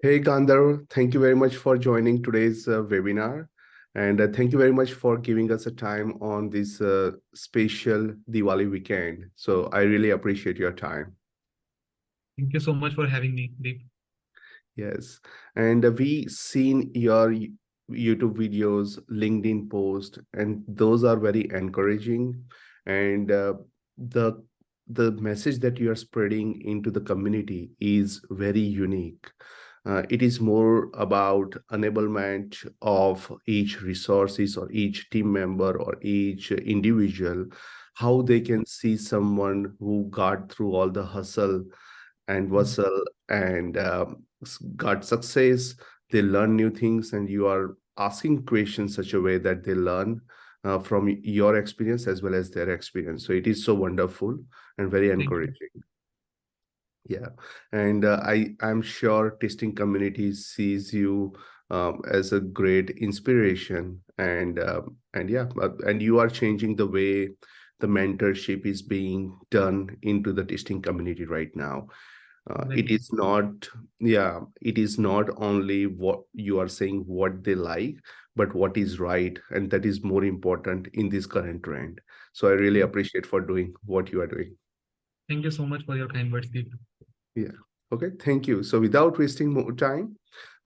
Hey Gandharv, thank you very much for joining today's webinar. And thank you very much for giving us a time on this special Diwali weekend. So I really appreciate your time. Thank you so much for having me, Deep. Yes. And we seen your YouTube videos, LinkedIn post, and those are very encouraging. And the the message that you are spreading into the community is very unique. It is more about enablement of each resources or each team member or each individual, how they can see someone who got through all the hustle and bustle and got success. They learn new things, and you are asking questions such a way that they learn from your experience as well as their experience. So it is so wonderful and very Thank you. encouraging. Yeah, and I'm sure testing community sees you as a great inspiration, and yeah, and you are changing the way the mentorship is being done into the testing community right now. It Exactly. is not, yeah, it is not only what you are saying what they like, but what is right, and that is more important in this current trend. So I really appreciate for doing what you are doing. Thank you so much for your kind words, Deep. Yeah. Okay. Thank you. So without wasting more time,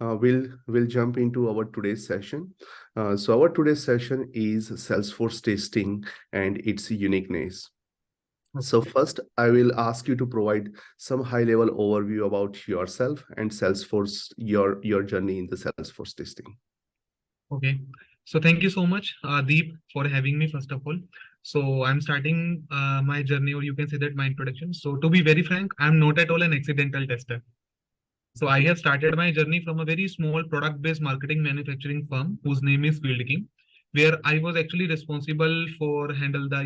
we'll jump into our today's session. So our today's session is Salesforce testing and its uniqueness. So Okay. first, I will ask you to provide some high-level overview about yourself and Salesforce, your journey in the Salesforce testing. Okay. So thank you so much, Deep, for having me, first of all. So I'm starting my journey, or you can say that my introduction. So to be very frank, I'm not at all an accidental tester. So I have started my journey from a very small product-based marketing manufacturing firm whose name is Field King, where I was actually responsible for handle the,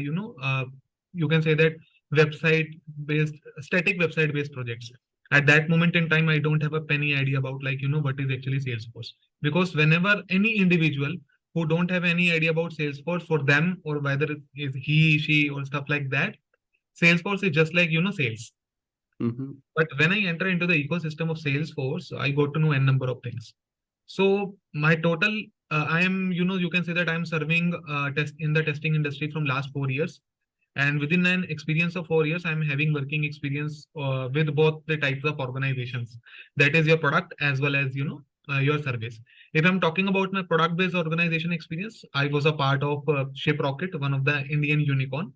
you can say that website-based, static website-based projects. At that moment in time, I don't have a penny idea about what is actually Salesforce. Because whenever any individual who don't have any idea about Salesforce for them, or whether it is he, she, or stuff like that, Salesforce is just like, sales. Mhm. But when I enter into the ecosystem of Salesforce, I got to know n number of things. So my total, I am, you can say that I'm serving test in the testing industry from last 4 years. And within an experience of 4 years, I'm having working experience with both the types of organizations. That is your product as well as, your service. If I'm talking about my product-based organization experience, I was a part of Shiprocket, one of the Indian unicorn,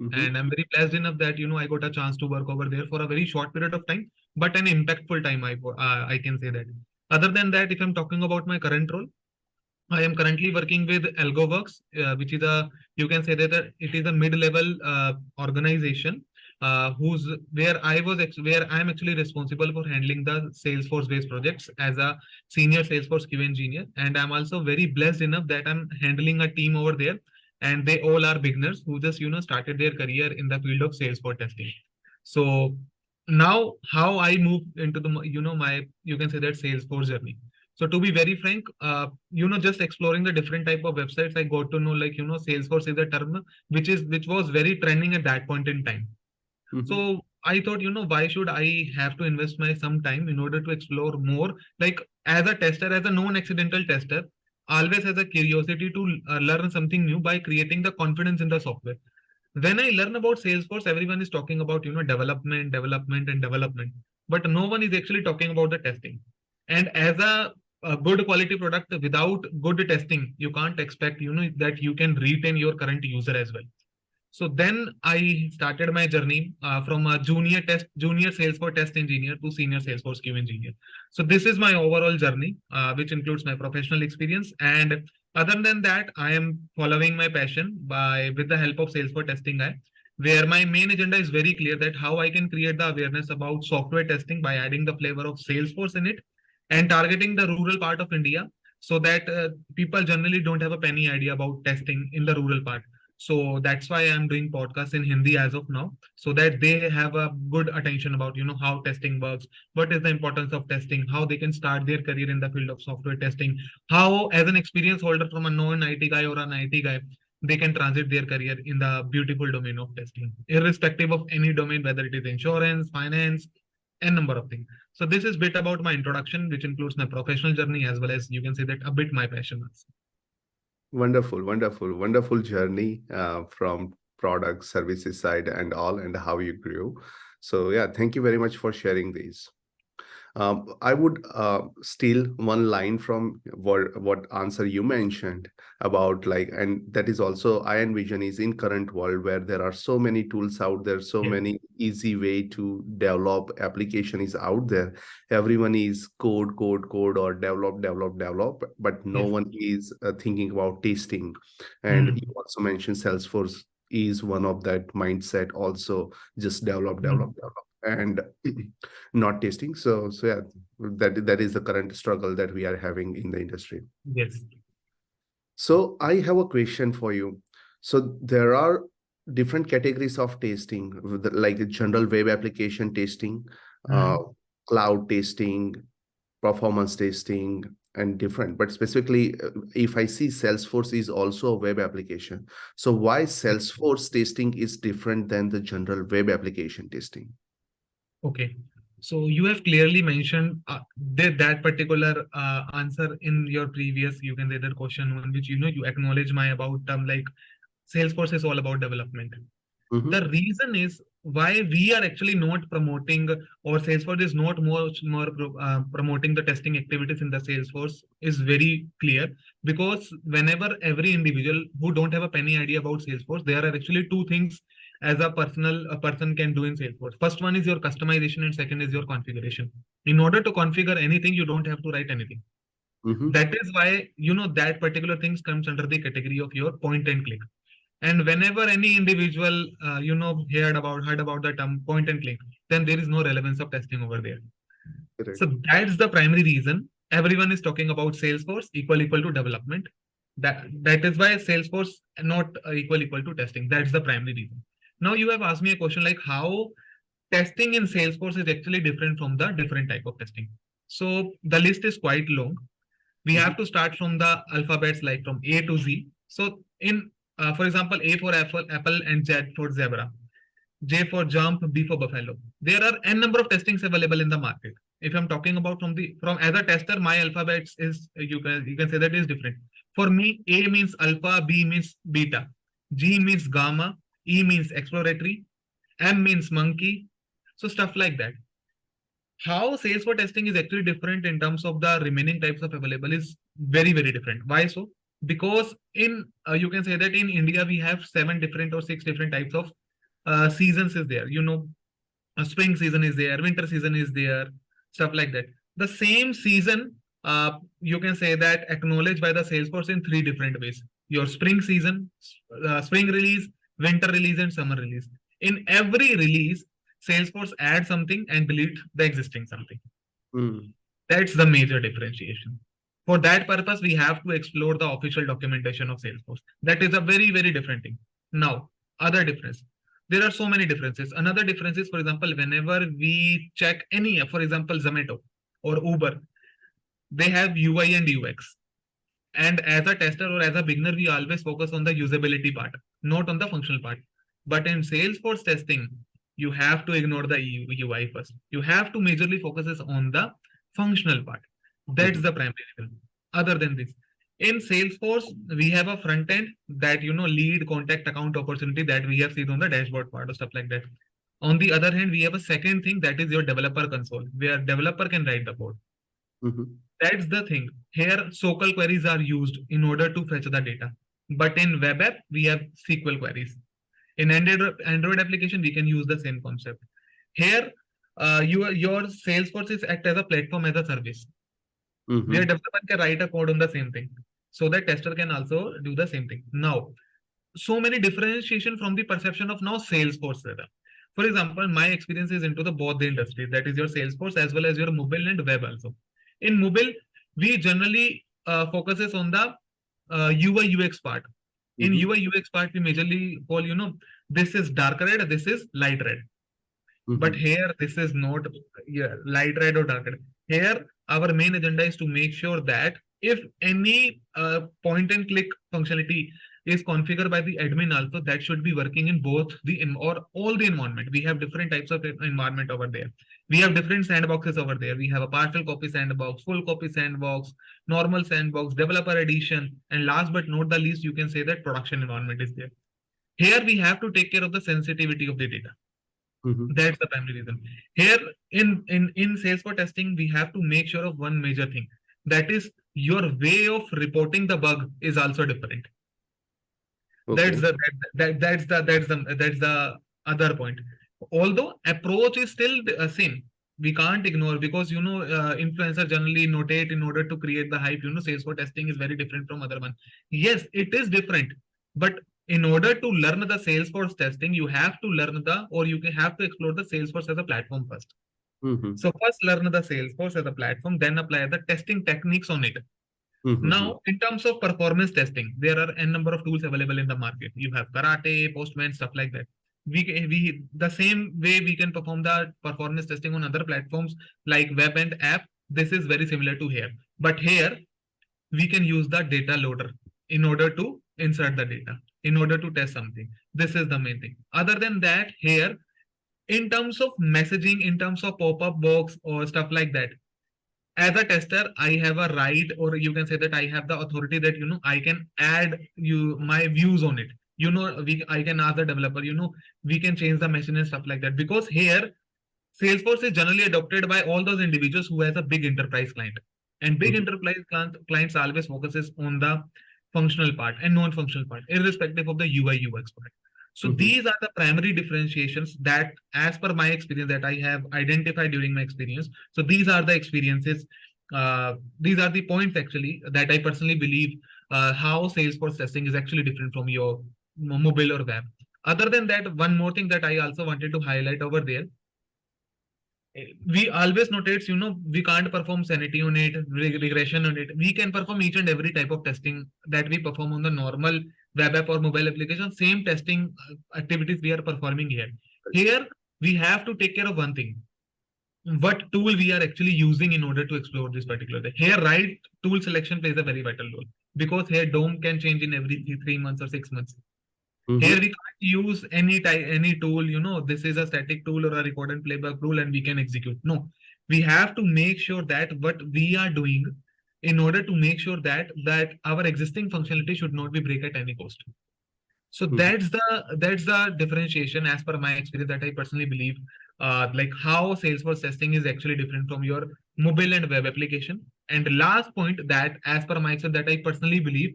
Mhm. and I'm very blessed enough that I got a chance to work over there for a very short period of time, but an impactful time. I can say that. Other than that, if I'm talking about my current role, I am currently working with AlgoWorks, which is a, you can say that it is a mid-level organization, who's where where I am actually responsible for handling the Salesforce-based projects as a senior Salesforce QA engineer, and I'm also very blessed enough that I'm handling a team over there, and they all are beginners who just started their career in the field of Salesforce testing. So now, how I move into the my, you can say that, Salesforce journey. So to be very frank, just exploring the different type of websites, I got to know Salesforce is a term which was very trending at that point in time. Mhm. So I thought, why should I have to invest my some time in order to explore more? Like, as a tester, as a non-accidental tester, always has a curiosity to learn something new by creating the confidence in the software. When I learn about Salesforce, everyone is talking about development, development, and development, but no one is actually talking about the testing. And as a good quality product without good testing, you can't expect that you can retain your current user as well. So then I started my journey from a junior Salesforce test engineer to senior Salesforce Q engineer. So this is my overall journey, which includes my professional experience. And other than that, I am following my passion by with the help of Salesforce Testing Guy, where my main agenda is very clear that how I can create the awareness about software testing by adding the flavor of Salesforce in it and targeting the rural part of India, so that people generally don't have a penny idea about testing in the rural part. So that's why I'm doing podcasts in Hindi as of now, so that they have a good attention about how testing works, what is the importance of testing, how they can start their career in the field of software testing, how as an experience holder from a non-IT guy or an IT guy, they can transit their career in the beautiful domain of testing, irrespective of any domain, whether it is insurance, finance, n number of things. So this is bit about my introduction, which includes my professional journey as well as you can say that a bit my passion also. Wonderful, wonderful, wonderful journey from product services side and all, and how you grew. So yeah, thank you very much for sharing these. I would steal one line from what answer you mentioned about, like, and that is also I envision is in current world where there are so many tools out there, so Yes. many easy way to develop application is out there. Everyone is code, code, code, or develop, develop, develop, but no Yes. one is thinking about testing. And Hmm. you also mentioned Salesforce is one of that mindset also, just develop, Hmm. develop, develop, and not tasting. So yeah, that is the current struggle that we are having in the industry. Yes. So I have a question for you. So there are different categories of testing, like the general web application testing, uh, Hmm. cloud testing, performance testing, and different. But specifically, if I see Salesforce is also a web application, so why Salesforce testing is different than the general web application testing? Okay. So you have clearly mentioned that particular answer in your previous, you can say that question on which you acknowledge my about like Salesforce is all about development. Mm-hmm. The reason is why we are actually not promoting, or Salesforce is not much more promoting the testing activities in the Salesforce is very clear, because whenever every individual who don't have a penny idea about Salesforce, there are actually two things as a person can do in Salesforce. First one is your customization and second is your configuration. In order to configure anything, you don't have to write anything. Mm-hmm. That is why that particular things comes under the category of your point and click. And whenever any individual, heard about the term point and click, then there is no relevance of testing over there. Correct. So that's the primary reason everyone is talking about Salesforce equal to development. That is why Salesforce not equal to testing. That's the primary reason. Now you have asked me a question like how testing in Salesforce is actually different from the different type of testing. So the list is quite long. We Mm-hmm. have to start from the alphabets like from A to Z. So in for example, A for apple, and Z for zebra. J for jump, B for buffalo. There are n number of testings available in the market. If I'm talking about from as a tester, my alphabets is you can say that is different. For me, A means alpha, B means beta, G means gamma, E means exploratory, M means monkey. So stuff like that. How Salesforce testing is actually different in terms of the remaining types of available is very, very different. Why so? Because in you can say that in India we have seven different or six different types of seasons is there. A spring season is there, winter season is there, stuff like that. The same season, you can say that acknowledged by the Salesforce in three different ways: your spring season, spring release, winter release, and summer release. In every release, Salesforce add something and delete the existing something. Mm. That's the major differentiation. For that purpose, we have to explore the official documentation of Salesforce. That is a very, very different thing. Now, other difference. There are so many differences. Another difference is, for example, whenever we check any, for example, Zomato or Uber, they have UI and UX. And as a tester or as a beginner, we always focus on the usability part, not on the functional part. But in Salesforce testing, you have to ignore the UI first. You have to majorly focus on the functional part. That's Mhm. the primary reason. Other than this, in Salesforce, we have a front end that lead contact account opportunity that we have seen on the dashboard part or stuff like that. On the other hand, we have a second thing that is your developer console, where developer can write the code. Mhm. That's the thing. Here, SOQL queries are used in order to fetch the data. But in web app, we have SQL queries. In Android application, we can use the same concept. Here, your Salesforce is act as a platform as a service, where Mhm. developer can write a code on the same thing, so that tester can also do the same thing. Now, so many differentiation from the perception of now Salesforce rather. For example, my experience is into the both the industry, that is your Salesforce as well as your mobile and web also. In mobile, we generally focuses on the UI UX part. In Mhm. UI UX part, we majorly call this is dark red, this is light red. But Mhm. here, this is not light red or dark red. Here, our main agenda is to make sure that if any point and click functionality is configured by the admin also, that should be working in both or all the environment. We have different types of environment over there. We have different sandboxes over there. We have a partial copy sandbox, full copy sandbox, normal sandbox, developer edition, and last but not the least, you can say that production environment is there. Here we have to take care of the sensitivity of the data. Mm-hmm. That's the primary reason. Here in Salesforce testing, we have to make sure of one major thing. That is your way of reporting the bug is also different. That's Okay. the that's the other point. Although approach is still the same, we can't ignore, because influencer generally notate in order to create the hype. Salesforce testing is very different from other one. Yes, it is different, but in order to learn the Salesforce testing, you have to learn the, or you can have to explore the Salesforce as a platform first. Mm-hmm. So first learn the Salesforce as a platform, then apply the testing techniques on it. Mm-hmm. Now, in terms of performance testing, there are n number of tools available in the market. You have Karate, Postman, stuff like that. We the same way we can perform the performance testing on other platforms like web and app. This is very similar to here, but here we can use the data loader in order to insert the data, in order to test something. This is the main thing. Other than that, here in terms of messaging, in terms of pop-up box or stuff like that, as a tester, I have a right, or you can say that I have the authority that I can add you my views on it. We I can ask the developer, we can change the message and stuff like that, because here Salesforce is generally adopted by all those individuals who has a big enterprise client, and big Mm-hmm. enterprise clients always focuses on the functional part and non-functional part, irrespective of the UI UX part. So Mm-hmm. these are the primary differentiations that, as per my experience, that I have identified during my experience. So these are the experiences. These are the points actually that I personally believe how Salesforce testing is actually different from your mobile or web. Other than that, one more thing that I also wanted to highlight over there, we always notates, we can't perform sanity on it, regression on it. We can perform each and every type of testing that we perform on the normal web app or mobile application. Same testing activities we are performing here. Here, we have to take care of one thing: what tool we are actually using in order to explore this particular thing. Here, right tool selection plays a very vital role, because here DOM can change in every 3 months or 6 months. Here Mm-hmm. we can't use any type, any tool, this is a static tool or a record and playback tool and we can execute. No, we have to make sure that what we are doing, in order to make sure that our existing functionality should not be break at any cost. So Mm-hmm. that's the differentiation as per my experience, that I personally believe, like how Salesforce testing is actually different from your mobile and web application. And last point, that as per my experience, that I personally believe,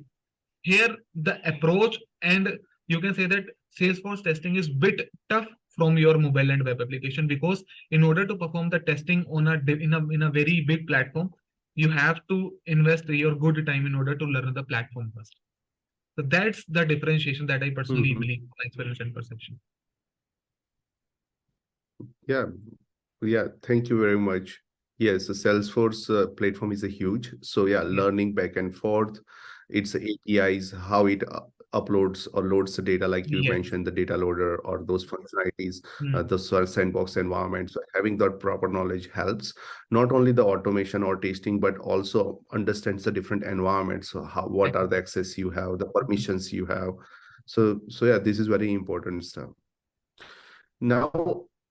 here the approach, and you can say that Salesforce testing is bit tough from your mobile and web application, because in order to perform the testing on in a very big platform, you have to invest your good time in order to learn the platform first. So that's the differentiation that I personally Mm-hmm. believe, my experience and perception. Yeah. Yeah, thank you very much. Yes, the Salesforce platform is a huge. So yeah, Yeah. learning back and forth. It's APIs, how it uploads or loads the data, like you Yes. mentioned, the data loader or those functionalities, Hmm. the sandbox environment. So having that proper knowledge helps not only the automation or testing, but also understands the different environments. So how, what are the Exactly. access you have, the Mhm. permissions you have. So yeah, this is very important stuff. Now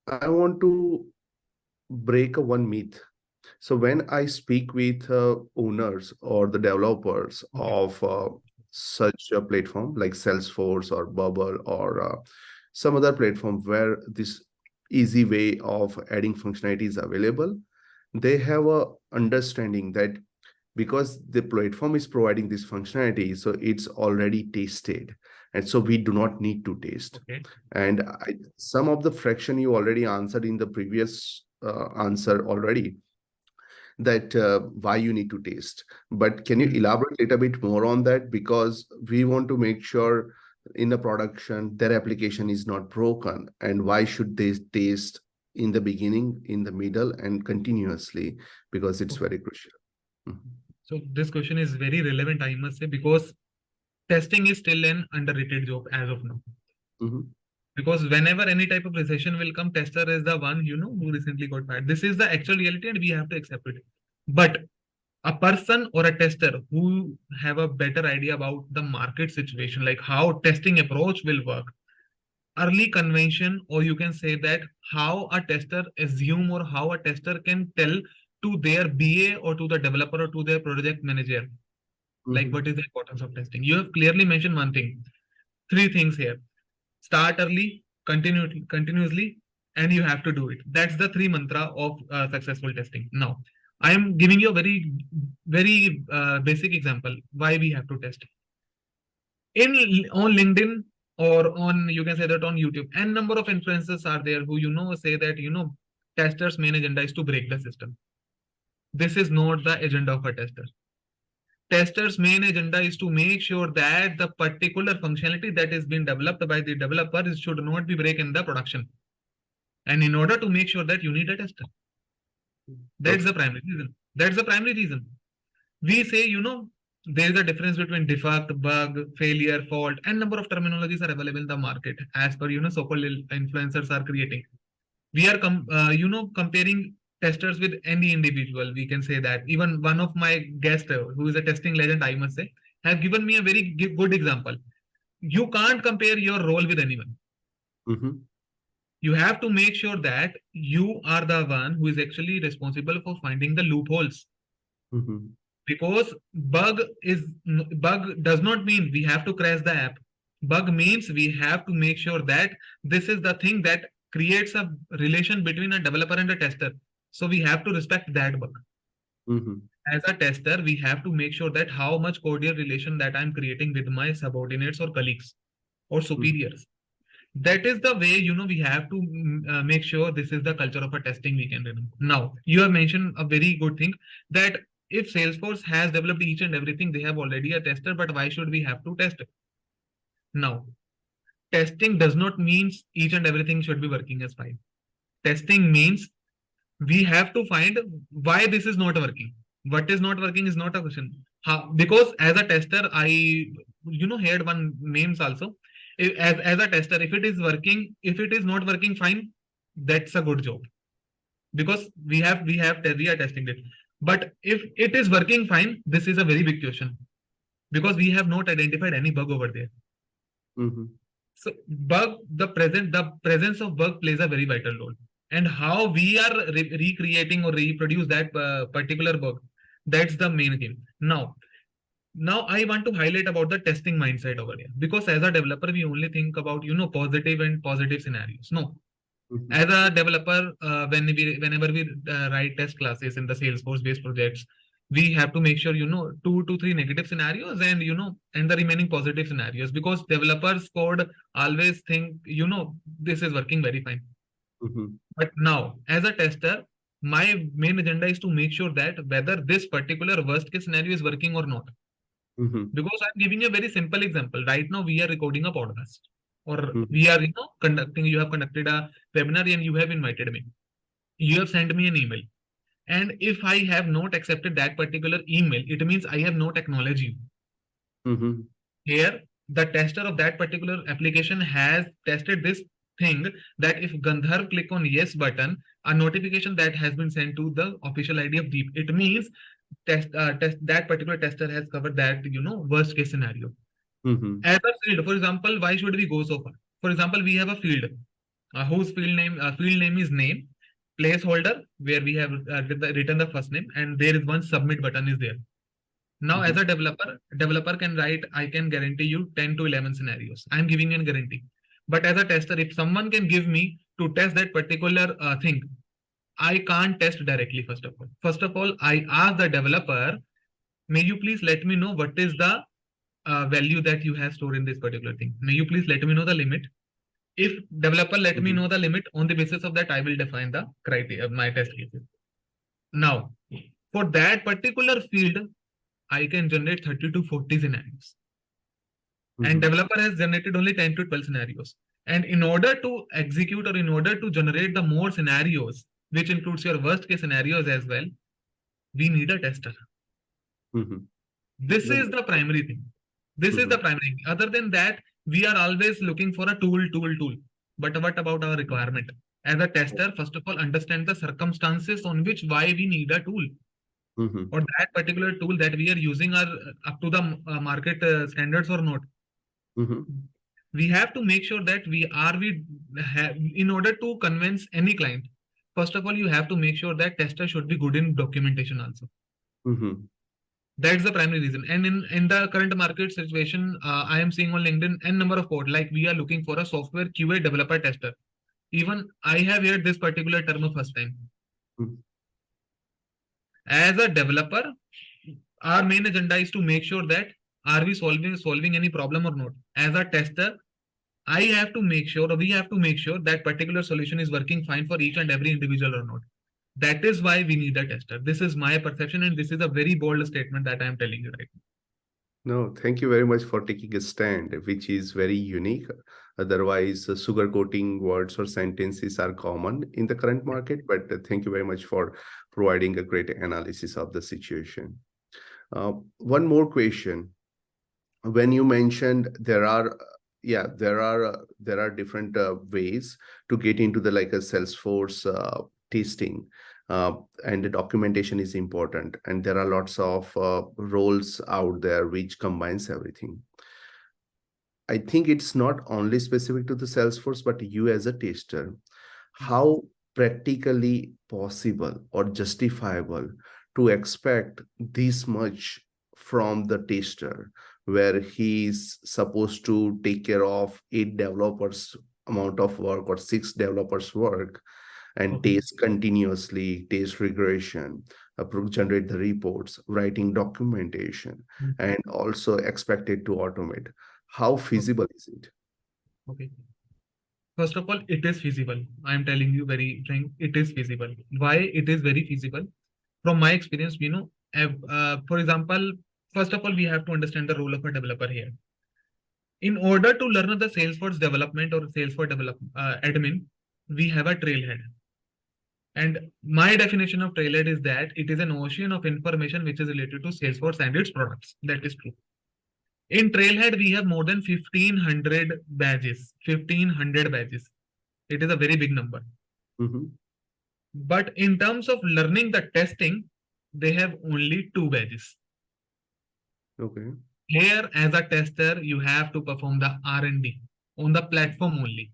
I want to break a one myth. So when I speak with owners or the developers Okay. of such a platform like Salesforce or Bubble or some other platform where this easy way of adding functionality is available, they have a understanding that because the platform is providing this functionality, so it's already tested, and so we do not need to test. Okay. And some of the fraction you already answered in the previous answer already, that why you need to taste. But can you Hmm. elaborate a little bit more on that? Because we want to make sure in the production their application is not broken, and why should they taste in the beginning, in the middle, and continuously, because it's Okay. very crucial. Mhm. So this question is very relevant, I must say, because testing is still an underrated job as of now. Mhm. Because whenever any type of recession will come, tester is the one who recently got fired. This is the actual reality, and we have to accept it. But a person or a tester who have a better idea about the market situation, like how testing approach will work, early convention, or you can say that how a tester assume or how a tester can tell to their BA or to the developer or to their project manager, like Mm-hmm. what is the importance of testing. You have clearly mentioned one thing, three things here: start early, continue continuously, and you have to do it. That's the three mantra of successful testing. Now, I am giving you a very basic example why we have to test in on LinkedIn, or on, you can say that on YouTube, and number of influencers are there who say that testers main agenda is to break the system. This is not the agenda of a tester. Testers main agenda is to make sure that the particular functionality that is being developed by the developer should not be break in the production. And in order to make sure that, you need a tester. That's the Perfect. primary reason. That's the primary reason. We say, there is a difference between defect, bug, failure, fault, and number of terminologies are available in the market as per, so-called influencers are creating. We are, comparing testers with any individual. We can say that. Even one of my guests, who is a testing legend, I must say, have given me a very good example. You can't compare your role with anyone. Mm-hmm. You have to make sure that you are the one who is actually responsible for finding the loopholes. Mm-hmm. Because bug does not mean we have to crash the app. Bug means we have to make sure that this is the thing that creates a relation between a developer and a tester, so we have to respect that bug. Mm-hmm. As a tester, we have to make sure that how much cordial relation that I'm creating with my subordinates or colleagues or Mm-hmm. superiors. That is the way, we have to make sure this is the culture of a testing we can remember. Now, you have mentioned a very good thing, that if Salesforce has developed each and everything, they have already a tester, but why should we have to test it? Now, testing does not mean each and everything should be working as fine. Testing means we have to find why this is not working. What is not working is not a question. How, because as a tester, I heard one names also. As a tester, if it is working, if it is not working fine, that's a good job, because we are testing it. But if it is working fine, this is a very big question, because we have not identified any bug over there. Mm-hmm. So the presence of bug plays a very vital role, and how we are recreating or reproduce that particular bug. That's the main game. Now I want to highlight about the testing mindset over here, because as a developer, we only think about positive and positive scenarios. No, Mm-hmm. as a developer, whenever we write test classes in the Salesforce based projects, we have to make sure 2 to 3 negative scenarios, and and the remaining positive scenarios, because developers code always think this is working very fine. Mm-hmm. But now, as a tester, my main agenda is to make sure that whether this particular worst case scenario is working or not. Mm-hmm. Because I'm giving you a very simple example. Right now, we are recording a podcast, or Mm-hmm. we are, conducting. You have conducted a webinar, and you have invited me. You have sent me an email, and if I have not accepted that particular email, it means I have not acknowledged you. Mm-hmm. Here, the tester of that particular application has tested this thing, that if Gandharv click on yes button, a notification that has been sent to the official ID of Deep. It means test that particular tester has covered that worst case scenario. Mm-hmm. As a field, for example, why should we go so far? For example, we have a field whose field name is name, placeholder where we have written the first name, and there is one submit button is there. Now, as Mm-hmm. a developer can write, I can guarantee you 10 to 11 scenarios. I'm giving you a guarantee. But as a tester, if someone can give me to test that particular thing, I can't test directly, first of all. First of all, I ask the developer, may you please let me know what is the value that you have stored in this particular thing. May you please let me know the limit. If developer let me Mm-hmm. know the limit, on the basis of that, I will define the criteria, my test cases. Now, for that particular field, I can generate 30 to 40 scenarios. And Mm-hmm. developer has generated only 10 to 12 scenarios. And in order to execute, or in order to generate the more scenarios, which includes your worst case scenarios as well, we need a tester. Mm-hmm. This Well, is the primary thing. This is mm-hmm. the primary thing. Other than that, we are always looking for a tool. But what about our requirement? As a tester, first of all, understand the circumstances on which why we need a tool, Mm-hmm. or that particular tool that we are using are up to the market standards or not. Mm-hmm. We have to make sure that we have, in order to convince any client, first of all, you have to make sure that tester should be good in documentation also. Mm-hmm. That's the primary reason. And in the current market situation, I am seeing on LinkedIn n number of code, like we are looking for a software QA developer tester. Even I have heard this particular term first time. As a developer, our main agenda is to make sure that are we solving any problem or not. As a tester, I have to make sure, or we have to make sure that particular solution is working fine for each and every individual or not. That is why we need a tester. This is my perception, and this is a very bold statement that I am telling you right No, thank you very much for taking a stand, which is very unique. Otherwise, sugarcoating words or sentences are common in the current now. market, but thank you very much for providing a great analysis of the situation. One more question. When you mentioned there are, yeah, there are different ways to get into the like a Salesforce testing, uh, and the documentation is important, and there are lots of roles out there which combines everything. I think it's not only specific to the Salesforce, but you as a tester, Mhm. how practically possible or justifiable to expect this much from the tester, where he's supposed to take care of 8 developers amount of work or 6 developers work, and Okay. test continuously, test regression, generate the reports, writing documentation, Mhm. and also expected to automate. How Okay. feasible is it? Okay. First of all, it is feasible. I am telling you very frank, it is feasible. Why it is very feasible? From my experience, for example, first of all, we have to understand the role of a developer here. In order to learn the Salesforce development or Salesforce admin, we have a trailhead. And my definition of trailhead is that it is an ocean of information which is related to Salesforce and its products. That is true. In Trailhead, we have more than 1500 badges. 1500 badges. It is a very big number. Mhm. But in terms of learning the testing, they have only 2 badges. Okay. Here, as a tester, you have to perform the R&D on the platform only.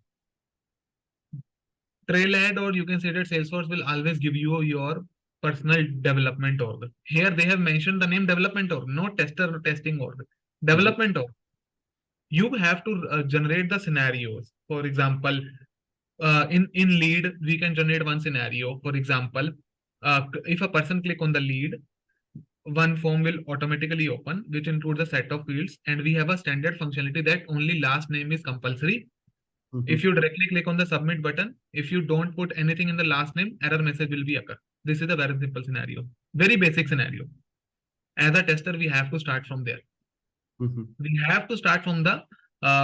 Trailhead, or you can say that Salesforce will always give you your personal development org. Here, they have mentioned the name development org, not tester or testing org. Mhm. Development org. You have to generate the scenarios. For example, in lead, we can generate one scenario. For example, if a person click on the lead, one form will automatically open, which includes a set of fields, and we have a standard functionality that only last name is compulsory. If Mhm. you directly click on the submit button, if you don't put anything in the last name, error message will be occur. This is a very simple scenario, very basic scenario. As a tester, we have to start from there. Mhm. We have to start from the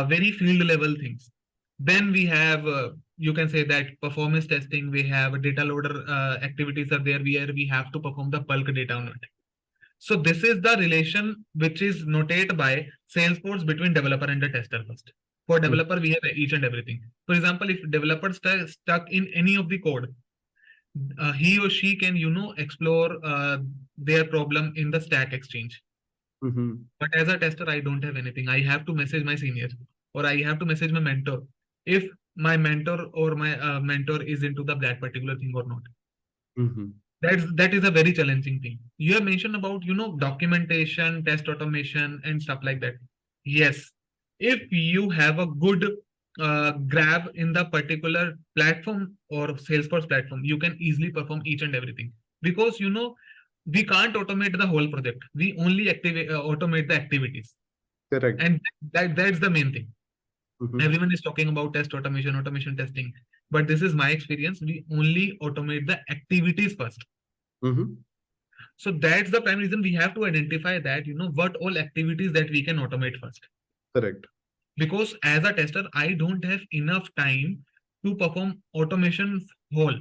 very field level things. Then we have, you can say that performance testing. We have data loader activities are there where we have to perform the bulk data on it. So this is the relation which is noted by Salesforce between developer and the tester first. For Mhm. developer, we have each and everything. For example, if developer stuck in any of the code, he or she can, explore their problem in the Stack Exchange. Mhm. But as a tester, I don't have anything. I have to message my senior, or I have to message my mentor if my mentor or my mentor is into that particular thing or not. Mhm. That is a very challenging thing. You have mentioned about documentation, test automation, and stuff like that. Yes, if you have a good grab in the particular platform or Salesforce platform, you can easily perform each and everything, because we can't automate the whole project. We only automate the activities, Correct. and that's the main thing. Mhm. Everyone is talking about test automation, automation testing, but this is my experience. We only automate the activities first. Mhm. So that's the prime reason we have to identify that, what all activities that we can automate first. Correct. Because as a tester, I don't have enough time to perform automation whole.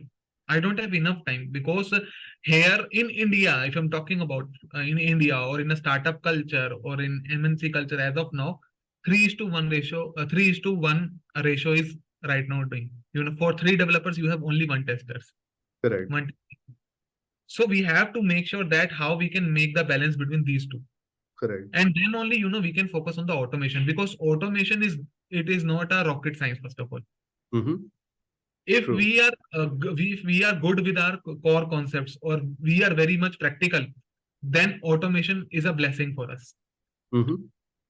I don't have enough time because here in India, if I'm talking about in India or in a startup culture or in MNC culture as of now, 3:1 ratio, 3:1 ratio is right now doing. For 3 developers, you have only one testers. Correct. One. So we have to make sure that how we can make the balance between these two. Correct. And then only, we can focus on the automation, because automation is it is not a rocket science, first of all. Mm-hmm. If True. we are we are good with our core concepts, or we are very much practical, then automation is a blessing for us. Mm-hmm.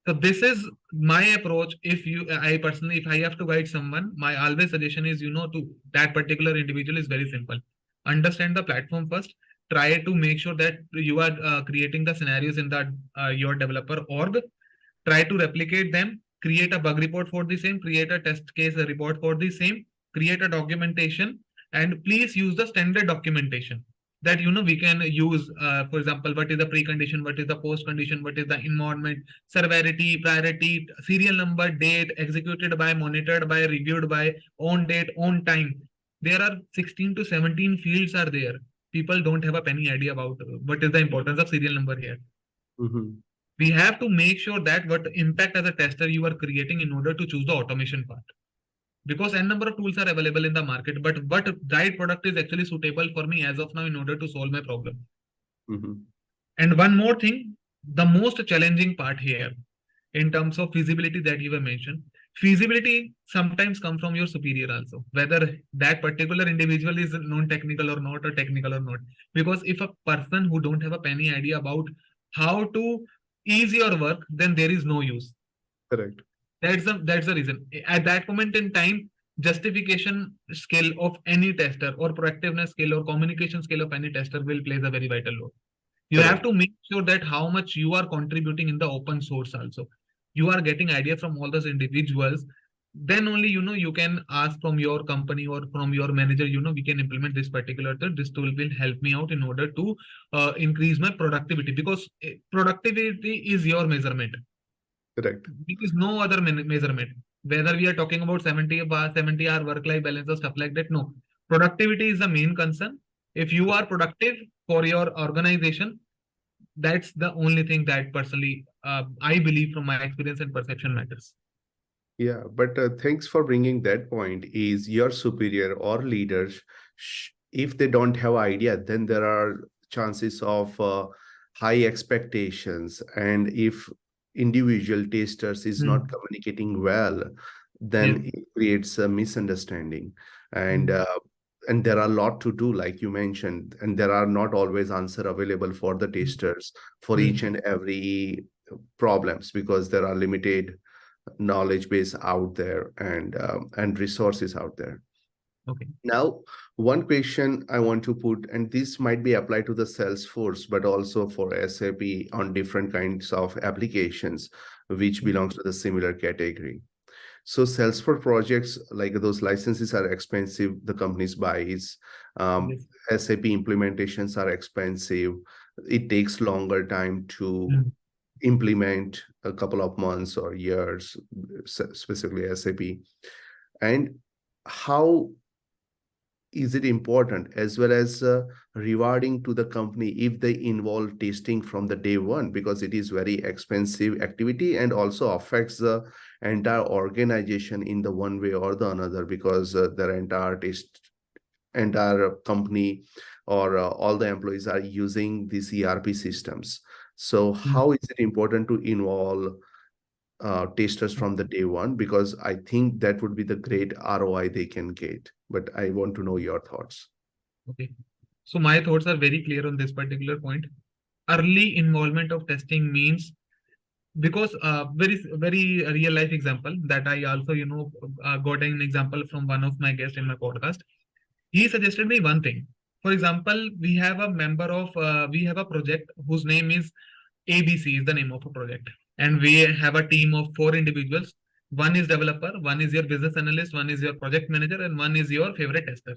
So this is my approach. If you, I personally, if I have to guide someone, my always suggestion is, to that particular individual is very simple. Understand the platform first. Try to make sure that you are creating the scenarios in that your developer org. Try to replicate them. Create a bug report for the same. Create a test case report for the same. Create a documentation, and please use the standard documentation that we can use. For example, what is the precondition, what is the post condition, what is the environment, severity, priority, serial number, date, executed by, monitored by, reviewed by, on date, on time. There are 16 to 17 fields are there. People don't have a penny idea about what is the importance of serial number here. Mm-hmm. We have to make sure that what impact as a tester you are creating in order to choose the automation part, because n number of tools are available in the market, but what right product is actually suitable for me as of now in order to solve my problem. Mm-hmm. And one more thing, the most challenging part here in terms of feasibility that you have mentioned, feasibility sometimes come from your superior also, whether that particular individual is non-technical or not, or technical or not. Because if a person who don't have a penny idea about how to ease your work, then there is no use. Correct. That's the reason. At that moment in time, justification skill of any tester, or proactiveness skill or communication skill of any tester will plays a very vital role. You have Correct. to make sure that how much you are contributing in the open source also. You are getting idea from all those individuals. Then only you can ask from your company or from your manager. We can implement this particular tool. This tool will help me out in order to increase my productivity, because productivity is your measurement. Correct. There is no other measurement. Whether we are talking about 70-hour work-life balance or stuff like that, no. Productivity is the main concern. If you are productive for your organization, that's the only thing that personally I believe from my experience and perception matters. Yeah, but thanks for bringing that point. Is your superior or leaders, if they don't have idea, then there are chances of high expectations. And if individual testers is not Hmm. communicating well, Yes. then it creates a misunderstanding. And Hmm. uh, and there are a lot to do, like you mentioned, and there are not always answer available for the testers for each Hmm. and every problems, because there are limited knowledge base out there, and resources out there. Okay. Now, one question I want to put, and this might be applied to the Salesforce, but also for SAP on different kinds of applications, which Hmm. belongs to the similar category. So Salesforce projects, like those licenses are expensive, the companies buys. Um, Yes. SAP implementations are expensive. It takes longer time to Hmm. implement, a couple of months or years, specifically SAP. And how is it important as well as rewarding to the company if they involve testing from the day one, because it is very expensive activity and also affects the entire organization in the one way or the another, because their entire company or all the employees are using these ERP systems. So Hmm. how is it important to involve testers from the day one? Because I think that would be the great ROI they can get. But I want to know your thoughts. Okay. So my thoughts are very clear on this particular point. Early involvement of testing means, because very real life example that I also got an example from one of my guests in my podcast. He suggested me one thing. For example, we have a project whose name is ABC, is the name of a project, and we have a team of 4 individuals. One is developer, one is your business analyst, one is your project manager, and one is your favorite tester.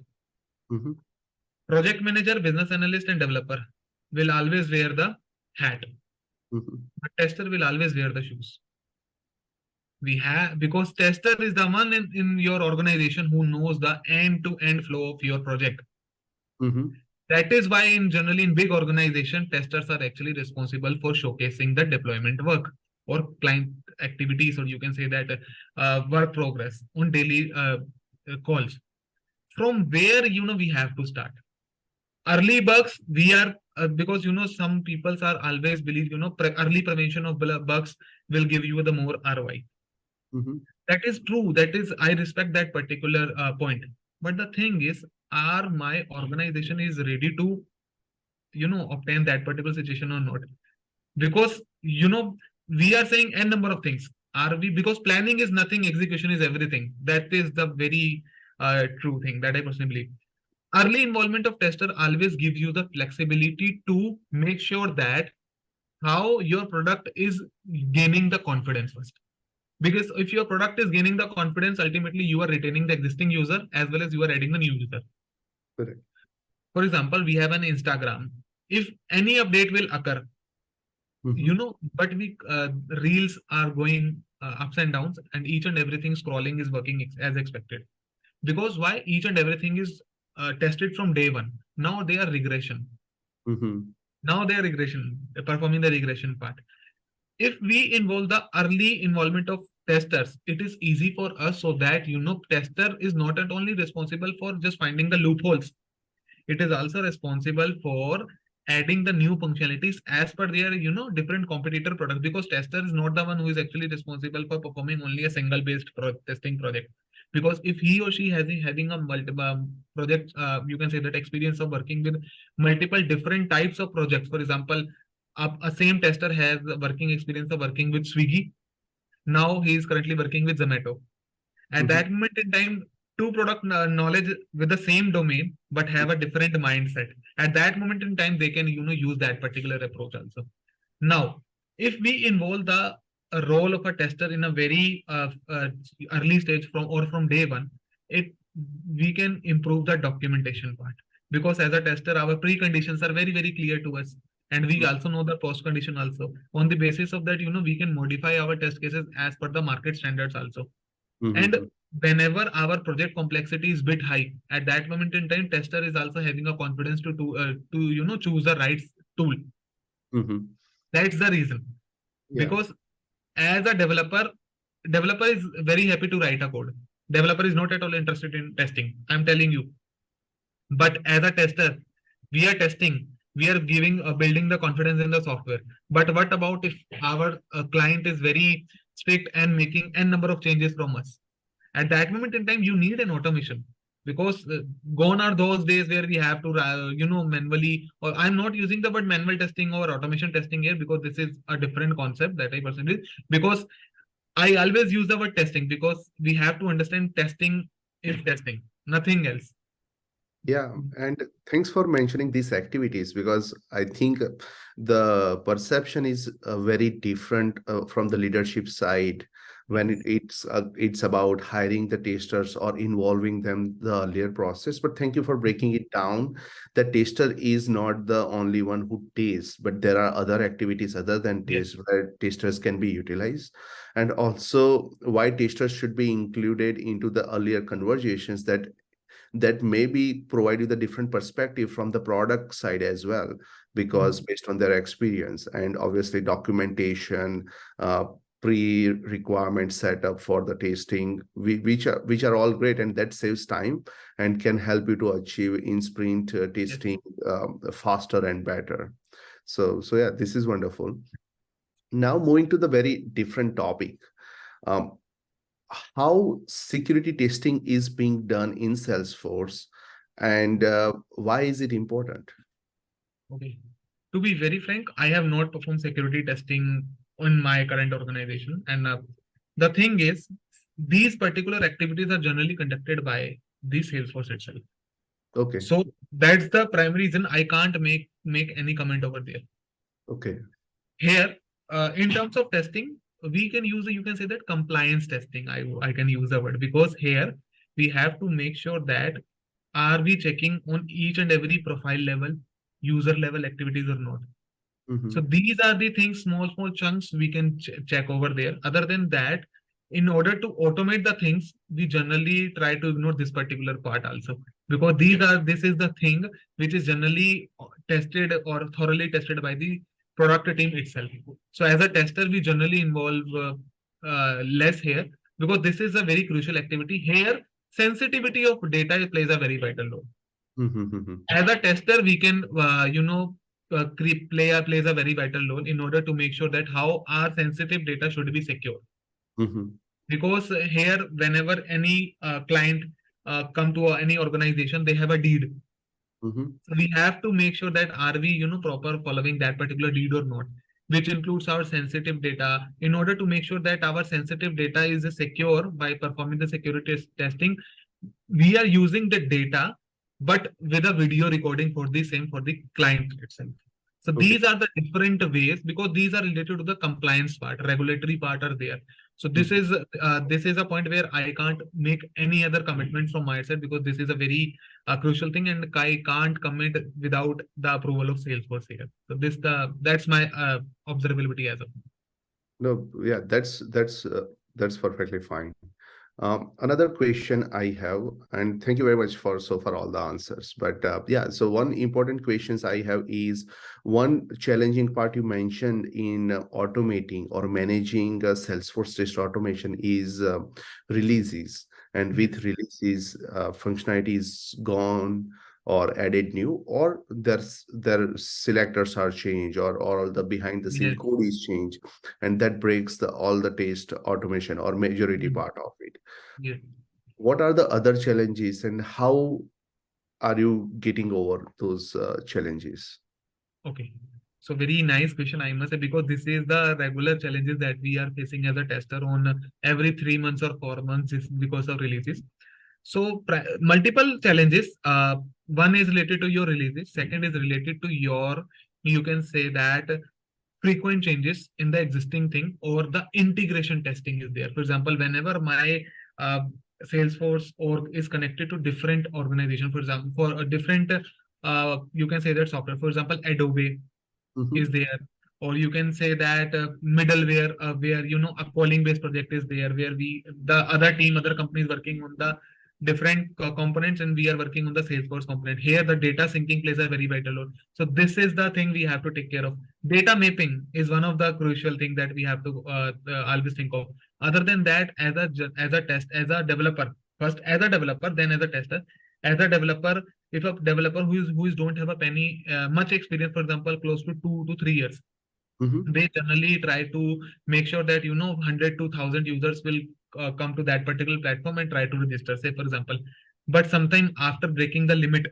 Mhm, Project manager, business analyst, and developer will always wear the hat, mhm, but tester will always wear the shoes. We have, because tester is the one in your organization who knows the end-to-end flow of your project. mhm, That is why in generally in big organization, testers are actually responsible for showcasing the deployment work or client activities, or you can say that work progress on daily calls. From where we have to start. Early bugs, we are because some peoples are always believe early prevention of bugs will give you the more ROI. mhm, That is true. That is, I respect that particular point. But the thing is, are my organization is ready to, obtain that particular situation or not? Because, we are saying n number of things. Are we? Because planning is nothing, execution is everything. That is the very true thing that I personally believe. Early involvement of tester always gives you the flexibility to make sure that how your product is gaining the confidence first. Because if your product is gaining the confidence, ultimately you are retaining the existing user as well as you are adding the new user. Correct. For example, we have an Instagram. If any update will occur, Mm-hmm. but we reels are going ups and downs, and each and everything scrolling is working as expected. Because why? Each and everything is tested from day one. Now they are regression. Mm-hmm. Now they are regression, performing the regression part. If we involve the early involvement of testers, it is easy for us, so that tester is not at only responsible for just finding the loopholes, it is also responsible for adding the new functionalities as per their different competitor products, because tester is not the one who is actually responsible for performing only a single based testing project. Because if he or she has having a multiple project, you can say that experience of working with multiple different types of projects. For example, a same tester has working experience of working with Swiggy. Now he is currently working with Zomato. At Mm-hmm. that moment in time, two product knowledge with the same domain but have a different mindset. At that moment in time, they can use that particular approach also. Now, if we involve the role of a tester in a very early stage from day one, it we can improve the documentation part, because as a tester, our preconditions are very very clear to us, and we also know the post condition also. On the basis of that, we can modify our test cases as per the market standards also. And Mm-hmm. whenever our project complexity is bit high, at that moment in time, tester is also having a confidence to choose the right tool. Mm-hmm. That's the reason. Yeah. Because as a developer is very happy to write a code. Developer is not at all interested in testing. I'm telling you. But as a tester, we are testing. We are giving building the confidence in the software. But what about if our client is very strict and making n number of changes from us? At that moment in time, you need an automation, because gone are those days where we have to manually, or I'm not using the word manual testing or automation testing here, because this is a different concept that I personally, because I always use the word testing, because we have to understand testing is testing, nothing else. Yeah, and thanks for mentioning these activities, because I think the perception is very different from the leadership side when Yes. it's about hiring the testers or involving them the earlier process. But thank you for breaking it down. The tester is not the only one who tastes, but there are other activities other than Yes. taste where testers can be utilized, and also why testers should be included into the earlier conversations, that maybe provide you the different perspective from the product side as well, because Mhm. based on their experience, and obviously documentation, uh, pre-requirement setup for the testing, which are all great, and that saves time and can help you to achieve in sprint Yes. testing faster and better. So yeah, this is wonderful. Now moving to the very different topic, um, how security testing is being done in Salesforce, and why is it important? Okay. To be very frank, I have not performed security testing in my current organization. And the thing is, these particular activities are generally conducted by the Salesforce itself. Okay, So that's the primary reason I can't make any comment over there. okay. Here, in terms of testing, we can use, you can say that compliance testing. I can use the word, because here we have to make sure that are we checking on each and every profile level, user level activities or not. So Mm-hmm, these are the things, small chunks we can check over there. Other than that, in order to automate the things, we generally try to ignore this particular part also, because this is the thing which is generally tested or thoroughly tested by the product team itself. So as a tester, we generally involve less here, because this is a very crucial activity. Here, sensitivity of data plays a very vital role. mm-hmm, mm-hmm, As a tester, we can plays a very vital role in order to make sure that how our sensitive data should be secure. mm-hmm. because here whenever any client come to any organization, they have a deed. Mm-hmm. So we have to make sure that are we, proper following that particular deed or not, which includes our sensitive data. In order to make sure that our sensitive data is secure by performing the security testing, we are using the data, but with a video recording for the same for the client itself. So Okay. these are the different ways because these are related to the compliance part, regulatory part are there. So this is a point where I can't make any other commitment from my side because this is a very crucial thing, and I can't commit without the approval of Salesforce here. So that's my observability as of now. No, yeah, that's perfectly fine. Another question I have, and thank you very much for so far all the answers. But yeah, so one important questions I have is one challenging part you mentioned in automating or managing Salesforce test automation is releases, and Yes, with releases, functionality is gone or added new, or their selectors are changed, or all the behind the scene yes, code is changed, and that breaks the all the test automation or majority mm, part of it. yes. What are the other challenges, and how are you getting over those challenges? Okay. So very nice question, I must say, because this is the regular challenges that we are facing as a tester on every 3 months or 4 months is because of releases. So multiple challenges. One is related to your releases. Second is related to your, you can say that frequent changes in the existing thing or the integration testing is there. For example, whenever my uh, Salesforce org is connected to different organization, for example, for a different, you can say that software, for example, Adobe is Mm-hmm. there, or you can say that middleware where a polling based project is there where we the other team other companies working on the different components and we are working on the Salesforce component. Here the data syncing plays a very vital role. So this is the thing we have to take care of. Data mapping is one of the crucial thing that we have to always think of. Other than that, as a developer, first as a developer, then as a tester. As a developer, if a developer who is don't have a penny much experience, for example close to 2 to 3 years, Mm-hmm. they generally try to make sure that 100 to 1000 users will come to that particular platform and try to register, say for example. But sometime after breaking the limit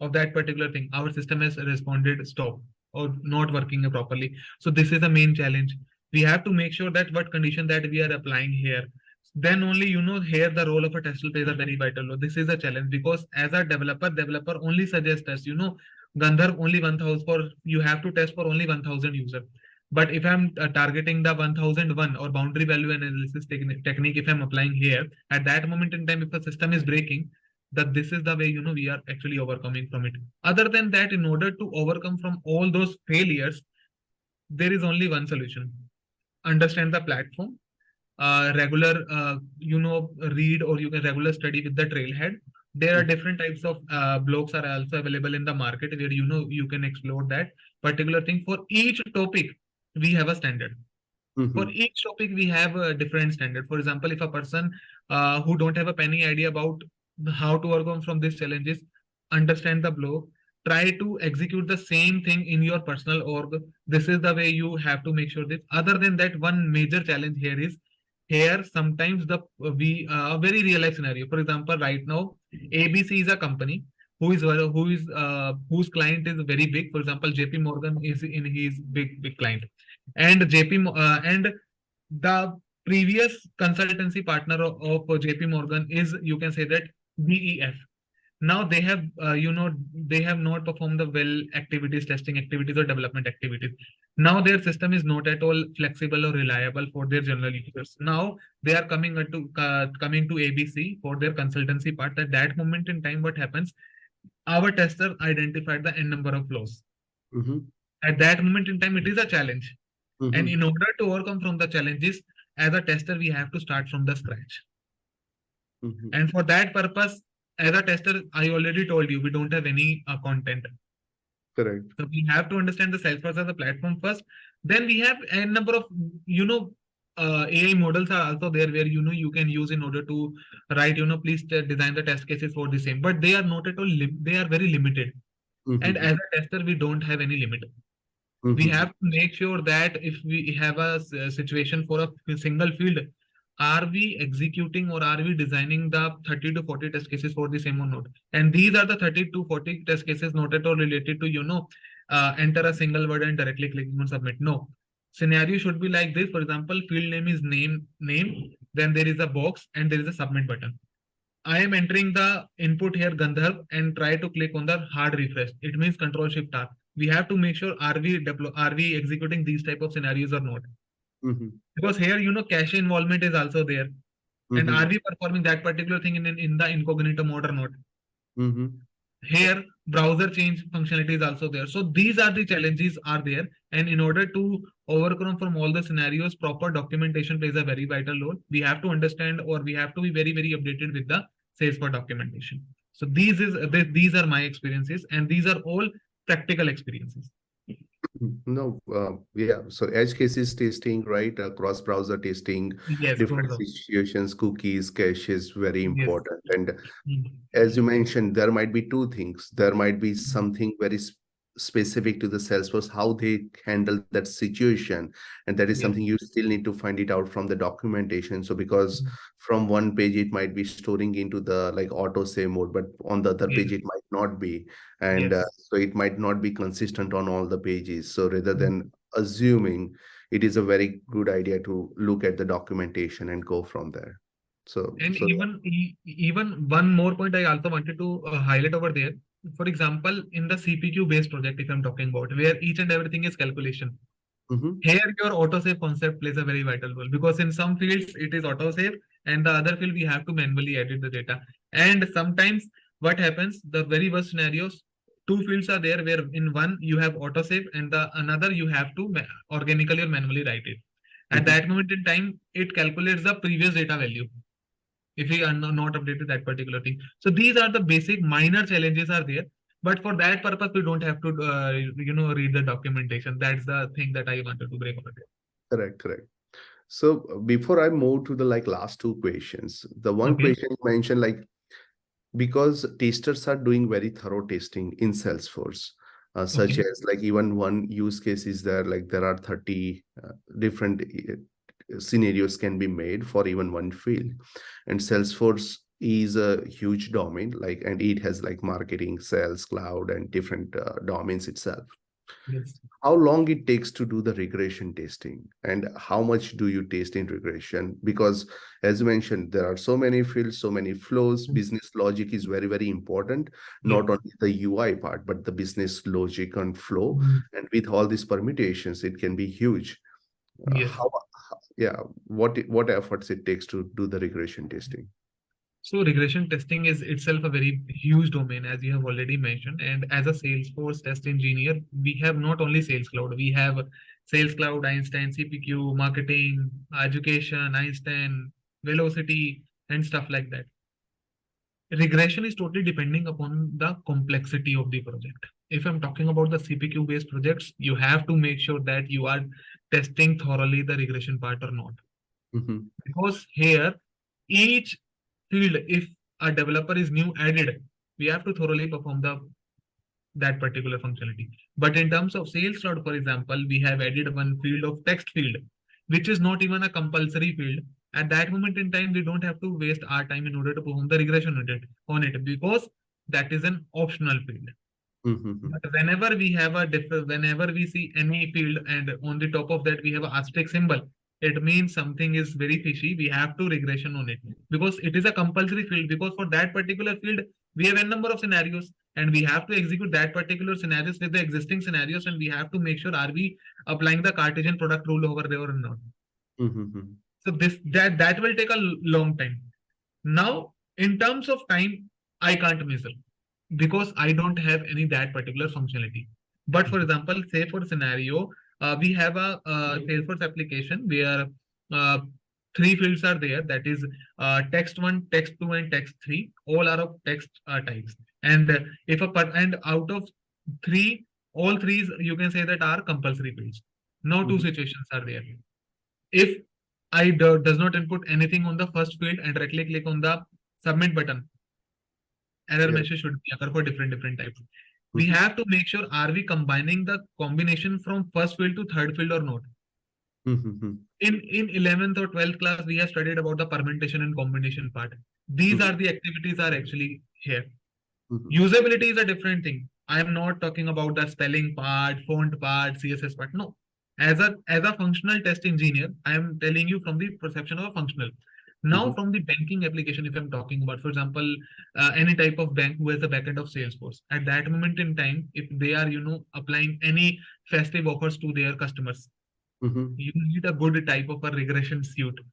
of that particular thing, our system has responded stop or not working properly. So this is the main challenge. We have to make sure that what condition that we are applying here, then only here the role of a tester plays a very vital role. This is a challenge because as a developer only suggests us, Gandharv, only 1000 for you have to test for only 1000 users. But if I'm targeting the 1001 or boundary value analysis technique, if I'm applying here, at that moment in time, if the system is breaking, that this is the way we are actually overcoming from it. Other than that, in order to overcome from all those failures, there is only one solution: understand the platform, regular read or you can regular study with the trailhead. There are different types of blogs are also available in the market where you can explore that particular thing. For each topic we have a standard. For Mm-hmm. each topic we have a different standard. For example, if a person who don't have a penny idea about how to overcome from these challenges, understand the blow, try to execute the same thing in your personal org. This is the way you have to make sure this. Other than that, one major challenge here is, here sometimes the we a very real life scenario. For example, right now ABC is a company whose client is very big. For example, JP Morgan is in his big client, and and the previous consultancy partner of JP Morgan is, you can say that, BEF. Now they have they have not performed the well activities, testing activities or development activities. Now their system is not at all flexible or reliable for their general users. Now they are coming to ABC for their consultancy part. At that moment in time, what happens? Our tester identified the n number of flaws. Mm-hmm. At that moment in time, it is a challenge, and Mm-hmm. in order to overcome from the challenges, as a tester, we have to start from the scratch. Mm-hmm. And for that purpose, as a tester, I already told you, we don't have any content. Correct. So we have to understand the Salesforce as a platform first. Then we have a number of, AI models are also there where, you can use in order to write, please design the test cases for the same. But they are not at all, they are very limited. And Mm-hmm. as a tester, we don't have any limit. We Mm-hmm. have to make sure that if we have a situation for a single field, are we executing or are we designing the 30 to 40 test cases for the same or not? And these are the 30 to 40 test cases not at all related to, enter a single word and directly clicking on submit. No. Scenario should be like this. For example, field name is name, then there is a box and there is a submit button. I am entering the input here, Gandharv, and try to click on the hard refresh. It means Control Shift R. We have to make sure are we executing these type of scenarios or not? Mm-hmm. Because here, cache involvement is also there. And are Mm-hmm. we performing that particular thing in the incognito mode or not? Mm-hmm. Here, browser change functionality is also there. So these are the challenges are there. And in order to overcome from all the scenarios, proper documentation plays a very vital role. We have to understand or we have to be very, very updated with the Salesforce documentation. So these are my experiences, and these are all practical experiences. No, yeah. So edge cases testing, right? Cross-browser testing, Yes, different close up. situations, cookies, caches, very Yes. important. And Mhm. as you mentioned, there might be two things. There might be something very specific to the Salesforce, how they handle that situation. And that is something Yes. you still need to find it out from the documentation. So because from one page, it might be storing into the like auto save mode, but on the other page, Yes. it might not be. And Yes. so it might not be consistent on all the pages. So rather than assuming, it is a very good idea to look at the documentation and go from there. And So even one more point I also wanted to highlight over there. For example, in the CPQ based project, if I'm talking about, where each and everything is calculation, mhm, here your autosave concept plays a very vital role, because in some fields it is autosave and the other field we have to manually edit the data. And sometimes what happens, the very worst scenarios, two fields are there where in one you have autosave and the another you have to organically or manually write it. At mhm. that moment in time, it calculates the previous data value if we are not updated that particular thing. So these are the basic minor challenges are there. But for that purpose, we don't have to, read the documentation. That's the thing that I wanted to break over there. Correct, correct. So before I move to the like last two questions, the one Okay. question you mentioned, like because testers are doing very thorough testing in Salesforce, such Okay. as like even one use case is there, like there are 30 different scenarios can be made for even one field. And Salesforce is a huge domain, like, and it has like marketing, sales, cloud, and different domains itself. Yes. How long it takes to do the regression testing, and how much do you test in regression? Because as you mentioned, there are so many fields, so many flows. Business logic is very, very important, Yes. not only the UI part, but the business logic and flow. Mm. And with all these permutations, it can be huge. Yes. How yeah, what efforts it takes to do the regression testing? So regression testing is itself a very huge domain, as you have already mentioned. And as a Salesforce test engineer, we have not only Sales Cloud, we have Sales Cloud, Einstein, CPQ, marketing, education, Einstein, velocity, and stuff like that. Regression is totally depending upon the complexity of the project. If I'm talking about the CPQ based projects, you have to make sure that you are testing thoroughly the regression part or not. Mhm, Because here, each field, if a developer is new added, we have to thoroughly perform the that particular functionality. But in terms of Sales Cloud, for example, we have added one field of text field, which is not even a compulsory field. At that moment in time, we don't have to waste our time in order to perform the regression on it, because that is an optional field. mhm, But whenever we have whenever we see any field and on the top of that we have an asterisk symbol, it means something is very fishy. We have to regression on it, because it is a compulsory field. Because for that particular field, we have a number of scenarios and we have to execute that particular scenarios with the existing scenarios, and we have to make sure are we applying the Cartesian product rule over there or not. mhm, mhm, So that will take a long time. Now, in terms of time, I can't measure because I don't have any that particular functionality. But for example, say for scenario, we have a Salesforce application where uh, three fields are there. That is text one, text two, and text three. All are of text types. And if a and out of three, all threes you can say that are compulsory fields. Now two mhm. situations are there. If I does not input anything on the first field and directly click on the submit button, error Yeah. message should be occur for different types. We Mhm, have to make sure are we combining the combination from first field to third field or not. Mm-hmm. In 11th or 12th class, we have studied about the permutation and combination part. These Mm-hmm. are the activities are actually here. Mm-hmm. Usability is a different thing. I am not talking about the spelling part, font part, CSS part. No. As a functional test engineer, I am telling you from the perception of a functional. Now, Mm-hmm. from the banking application, if I'm talking about, for example, any type of bank who has a backend of Salesforce, at that moment in time, if they are, applying any festive offers to their customers, Mm-hmm. you need a good type of a regression suite Correct.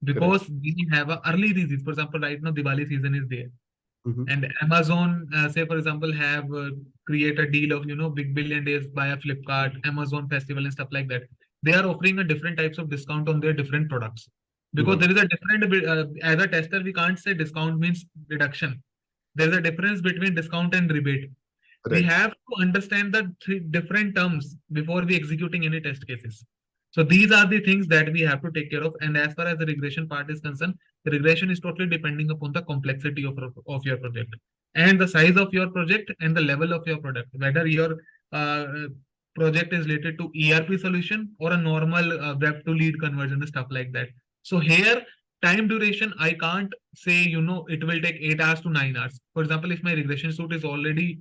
because we have a early release. For example, right now Diwali season is there, Mm-hmm. and Amazon, say for example, have create a deal of big billion days via Flipkart, Amazon festival and stuff like that. They are offering a different types of discount on their different products because Mm-hmm. there is a different as a tester we can't say discount means reduction. There is a difference between discount and rebate. We Correct. have to understand the three different terms before we executing any test cases. So these are the things that we have to take care of. And as far as the regression part is concerned, the regression is totally depending upon the complexity of your project and the size of your project and the level of your product, whether your uh, project is related to ERP solution or a normal web to lead conversion and stuff like that. So here, time duration, I can't say, it will take 8 hours to 9 hours. For example, if my regression suite is already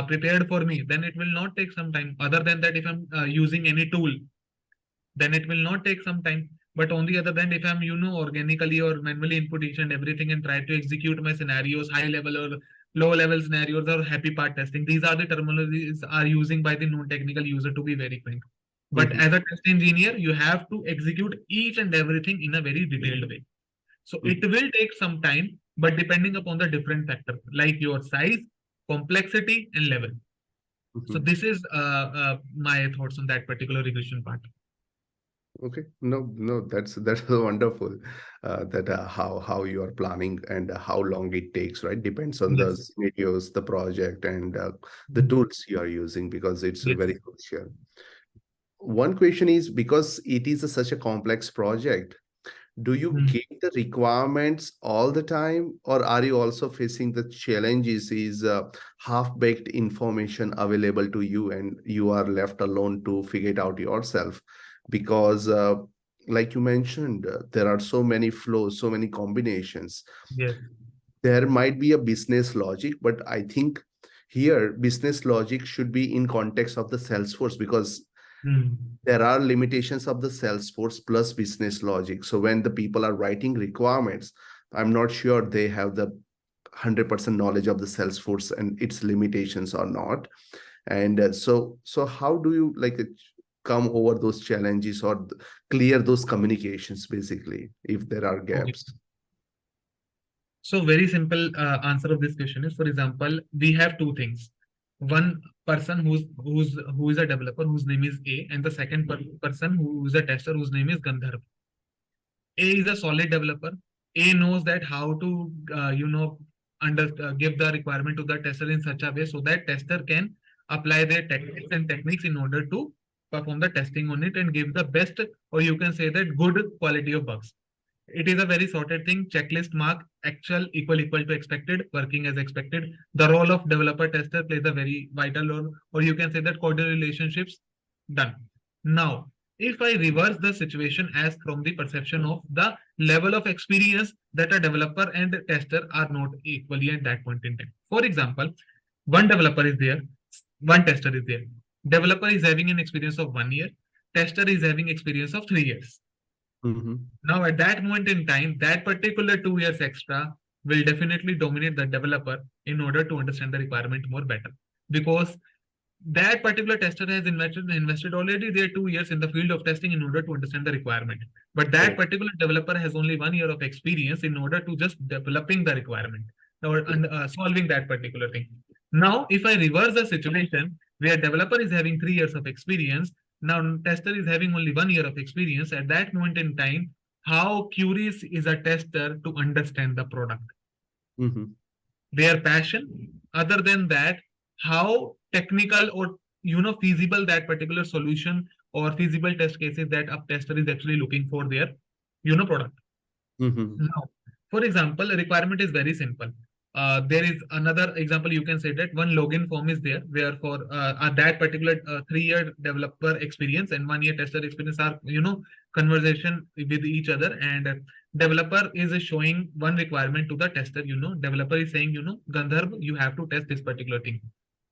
prepared for me, then it will not take some time. Other than that, if I'm using any tool, then it will not take some time. But on the other hand, if I'm, organically or manually input each and everything and try to execute my scenarios, high level or low level scenarios or happy part testing, these are the terminologies are using by the non-technical user to be very frank. But Mm-hmm. as a test engineer, you have to execute each and everything in a very detailed way. So it Mm-hmm. will take some time, but depending upon the different factors like your size, complexity, and level. So Mm-hmm. this is my thoughts on that particular regression part. Okay, no, no, that's wonderful. That how you are planning and how long it takes, right? Depends on the Yes. scenarios, the project, and the Mhm. tools you are using because it's Yes. very crucial. One question is because it is such a complex project, do you Mhm. get the requirements all the time, or are you also facing the challenges? Is half-baked information available to you, and you are left alone to figure it out yourself? Because, like you mentioned, there are so many flows, so many combinations. Yes. There might be a business logic, but I think here business logic should be in context of the Salesforce because Mhm. there are limitations of the Salesforce plus business logic. So when the people are writing requirements, I'm not sure they have the 100% knowledge of the Salesforce and its limitations or not. And so how do you like come over those challenges or clear those communications basically if there are Okay. gaps? So very simple answer of this question is, for example, we have two things. One person who is a developer whose name is A, and the second person who is a tester whose name is Gandharv. A is a solid developer. A knows that how to give the requirement to the tester in such a way so that tester can apply their techniques and techniques in order to perform the testing on it and give the best, or you can say that good quality of bugs. It is a very sorted thing. Checklist mark actual equal to expected, working as expected. The role of developer tester plays a very vital role, or you can say that cordial relationships done. Now, if I reverse the situation as from the perception of the level of experience that a developer and tester are not equally at that point in time. For example, one developer is there, one tester is there. Developer is having an experience of 1 year, tester is having experience of 3 years. Mhm. Now, at that moment in time, that particular 2 years extra will definitely dominate the developer in order to understand the requirement more better. Because that particular tester has invested already their 2 years in the field of testing in order to understand the requirement. But that Correct. particular developer has only 1 year of experience in order to just developing the requirement or solving that particular thing. Now, if I reverse the situation where developer is having 3 years of experience, now tester is having only 1 year of experience, at that moment in time, how curious is a tester to understand the product? Mhm. Their passion. Other than that, how technical or feasible that particular solution or feasible test cases that a tester is actually looking for their product. Mhm. Now, for example, a requirement is very simple. there is another example. You can say that one login form is there where for that particular 3-year developer experience and 1-year tester experience are conversation with each other, and developer is showing one requirement to the tester. Developer is saying, Gandharv, you have to test this particular thing.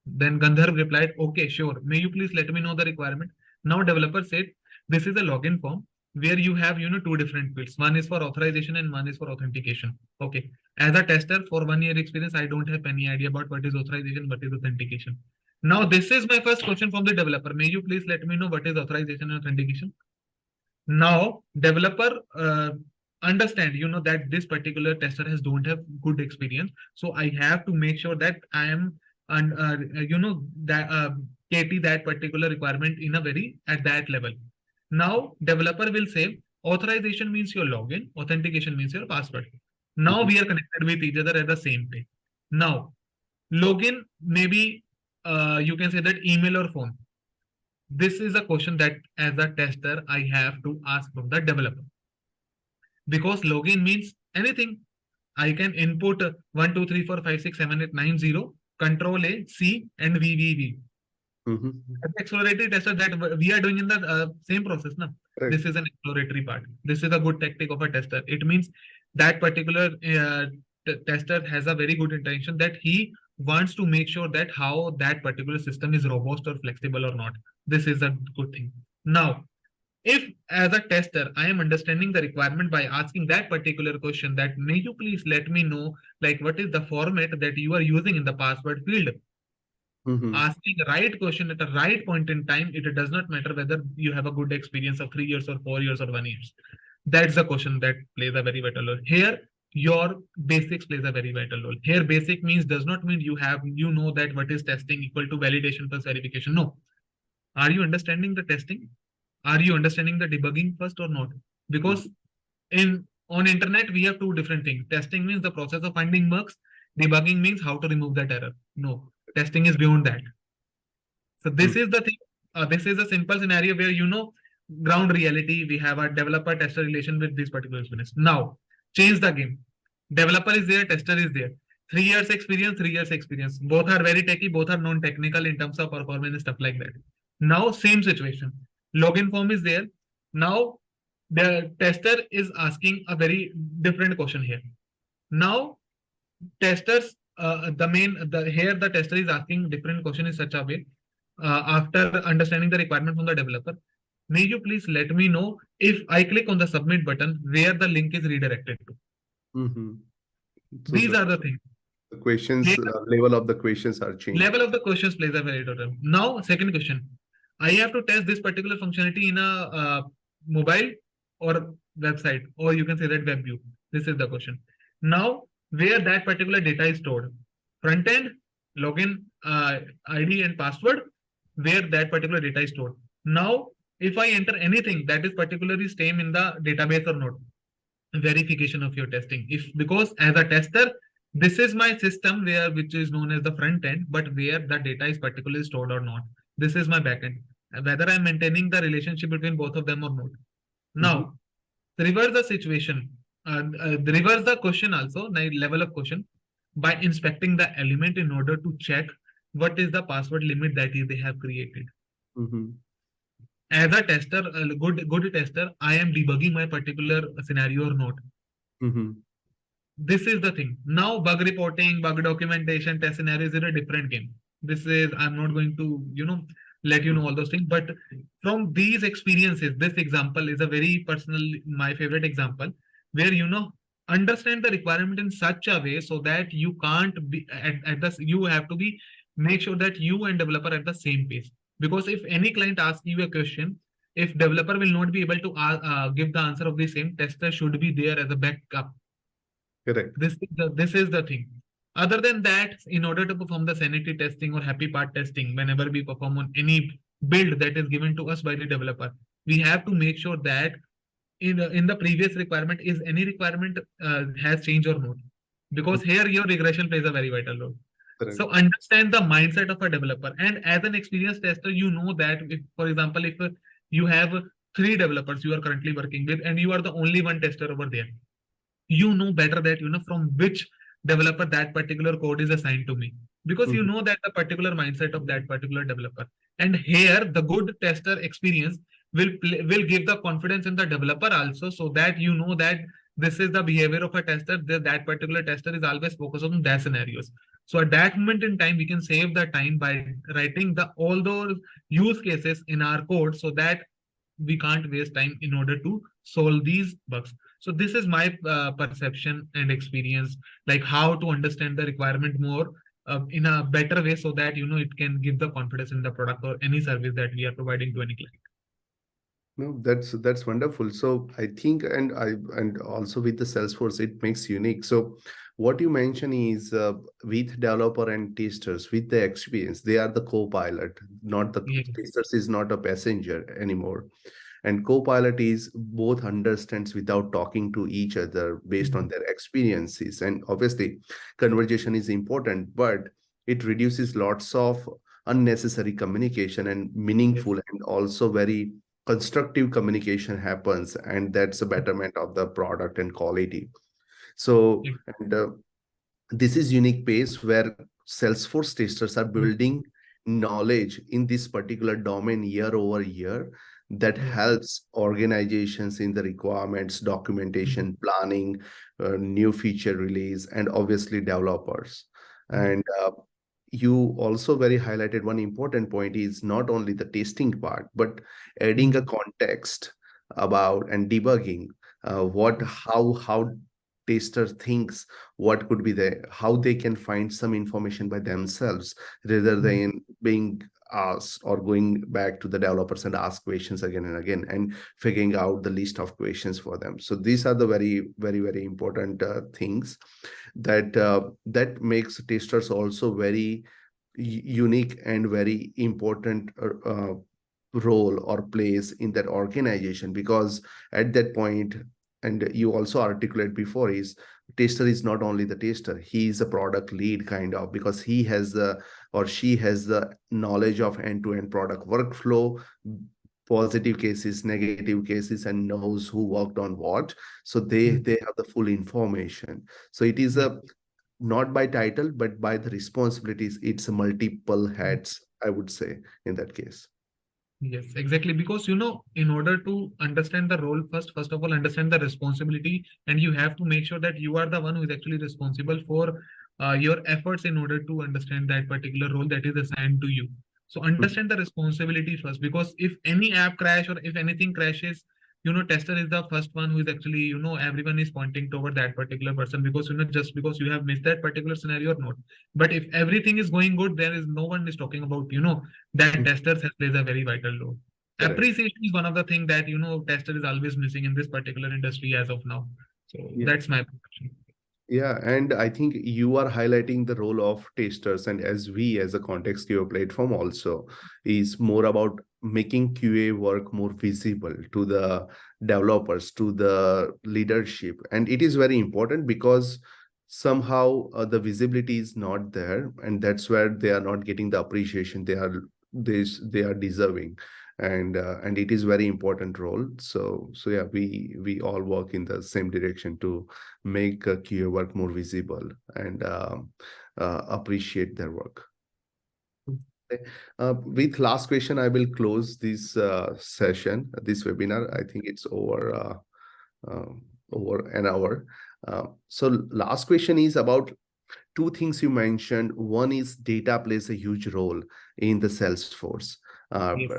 Then Gandharv replied, okay, sure. May you please let me know the requirement? Now developer said, this is a login form where you have, two different fields. One is for authorization and one is for authentication. Okay. As a tester for 1-year experience, I don't have any idea about what is authorization, what is authentication. Now, this is my first question from the developer. May you please let me know what is authorization and authentication? Now, developer understand, that this particular tester has don't have good experience. So I have to make sure that I am and that KT that particular requirement in a very at that level. Now, developer will say authorization means your login, authentication means your password. Now Mhm. we are connected with each other at the same page. Now, login maybe you can say that email or phone. This is a question that as a tester I have to ask from the developer, because login means anything. I can input 1 2 3 4 5 6 7 8 9 0 control A C and VVV. Mhm. As exploratory tester that we are doing in the same process. Now, this Correct. is an exploratory part. This is a good tactic of a tester. It means that particular tester has a very good intention that he wants to make sure that how that particular system is robust or flexible or not. This is a good thing. Now, if as a tester I am understanding the requirement by asking that particular question, that may you please let me know like what is the format that you are using in the password field. Mhm. Asking the right question at the right point in time, it does not matter whether you have a good experience of 3 years or 4 years or 1 year. That's the question that plays a very vital role here. Your basics plays a very vital role here. Basic means does not mean you know that what is testing equal to validation plus verification. No. Are you understanding the testing? Are you understanding the debugging first or not? Because Mhm. in on internet we have two different things. Testing means the process of finding bugs. Debugging means how to remove that error. No, testing is beyond that. So this Mhm. is the thing. This is a simple scenario where ground reality. We have a developer tester relation with this particular experience. Now change the game. Developer is there, tester is there. 3 years experience, 3 years experience. Both are very techy, both are non-technical in terms of performance and stuff like that. Now same situation. Login form is there. Now the tester is asking a very different question here. Now testers the main the here the tester is asking different question in such a way after understanding the requirement from the developer. May you please let me know if I click on the submit button where the link is redirected to. Mhm. So These are the things. the questions Here, level of the questions are changed. level of the questions plays a very role. Now, second question. I have to test this particular functionality in a mobile or website, or you can say that web view. This is the question. Now, where that particular data is stored, front end, login, ID and password, where that particular data is stored. Now, if I enter anything that is particularly same in the database or not, verification of your testing. If because as a tester, this is my system where which is known as the front end, but where the data is particularly stored or not. This is my backend. Whether I'm maintaining the relationship between both of them or not. Mhm. Now, reverse the situation. Reverse the question also, level of question, by inspecting the element in order to check what is the password limit that they have created. Mhm. As a tester, a good tester, I am debugging my particular scenario or not. Mhm. This is the thing. Now, bug reporting, bug documentation, test scenarios is a different game. This is, I'm not going to, let you know all those things. But from these experiences, this example is a very personal, my favorite example, where, understand the requirement in such a way so that you can't be at the, you have to be, make sure that you and developer are at the same pace. Because if any client asks you a question, if developer will not be able to give the answer of the same, tester should be there as a backup. Correct. This is the thing. Other than that, in order to perform the sanity testing or happy part testing, whenever we perform on any build that is given to us by the developer, we have to make sure that in the previous requirement is any requirement has changed or not. Because Mhm. here your regression plays a very vital role. Correct. So understand the mindset of a developer. And as an experienced tester, you know that if, for example, if you have 3 developers you are currently working with and you are the only one tester over there, you know better that from which developer that particular code is assigned to me, because you Mhm. know that the particular mindset of that particular developer. And here the good tester experience will give the confidence in the developer also, so that you know that this is the behavior of a tester, that particular tester is always focused on their scenarios. So at that moment in time we can save the time by writing the all those use cases in our code, so that we can't waste time in order to solve these bugs. So this is my perception and experience, like how to understand the requirement more in a better way, so that it can give the confidence in the product or any service that we are providing to any client. No, that's wonderful. So I think, and also with the Salesforce, it makes unique. So what you mention is with developer and testers, with the experience, they are the co-pilot, not the Yes. testers is not a passenger anymore. And co-pilot is both understands without talking to each other based on Mhm. their experiences. And obviously, conversation is important, but it reduces lots of unnecessary communication, and meaningful Yes. and also very constructive communication happens, and that's a betterment of the product and quality. So Yes. and this is unique pace where Salesforce testers are Mhm. building knowledge in this particular domain year over year, that Yes. helps organizations in the requirements, Mhm. documentation, planning, new feature release, and obviously developers. Yes. And you also very highlighted one important point is not only the testing part, but adding a Mhm. context about and debugging what Yes. how tester thinks, what could be the how they can find some information by themselves rather Mhm. than being asked or going back to the developers and ask questions again and again and figuring out the list of questions for them. So these are the very important things that makes testers also very unique and very important role or place in that organization, because at that point, and you also articulate before, is tester is not only the tester, he is a product lead kind of, because he has the or she has the knowledge of end-to-end product workflow, positive cases, negative cases, and knows who worked on what. So they Mhm. they have the full information. So it is Yes. a not by title but by the responsibilities, it's a multiple Mhm. hats, I would say, in that case. Yes, exactly. Because in order to understand the role, first of all, understand the responsibility, and you have to make sure that you are the one who is actually responsible for your efforts in order to understand that particular role that is assigned to you. So Mhm. understand the responsibility first, because if any app crash or if anything crashes, tester is the first one who is actually, everyone is pointing toward that particular person, because just because you have missed that particular scenario or not. But if everything is going good, there is no one is talking about, that Mhm. testers has plays a very vital role. Correct. Appreciation is one of the things that tester is always missing in this particular industry as of now. So Yeah. that's my perception. Yeah, and I think you are highlighting the role of testers, and as we, as a context QA platform, also is more about making QA work more visible to the developers, to the leadership, and it is very important because somehow the visibility is not there, and that's where they are not getting the appreciation they are deserving, and it is very important role. So yeah, we all work in the same direction to make QA work more visible and appreciate their work. Okay. With last question, I will close this session, this webinar. I think it's uh, over an hour. So last question is about two things you mentioned. One is data plays a huge role in the Salesforce Yes.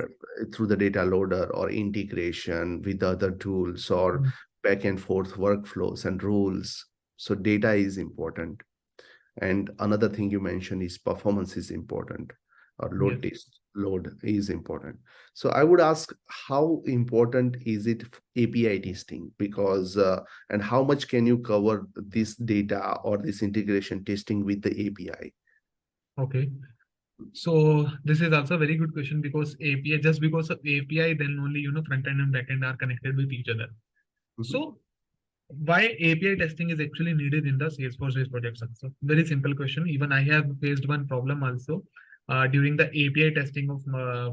through the data loader or integration with other tools or Mhm. back and forth workflows and rules. So data is important. And another thing you mentioned is performance is important, or Yes. load is important. So I would ask, how important is it API testing? Because and how much can you cover this data or this integration testing with the API? Okay. So this is also a very good question, because API, just because of API, then only front end and back end are connected with each other. Mhm. So why API testing is actually needed in the Salesforce projects also? Very simple question. Even I have faced one problem also during the API testing of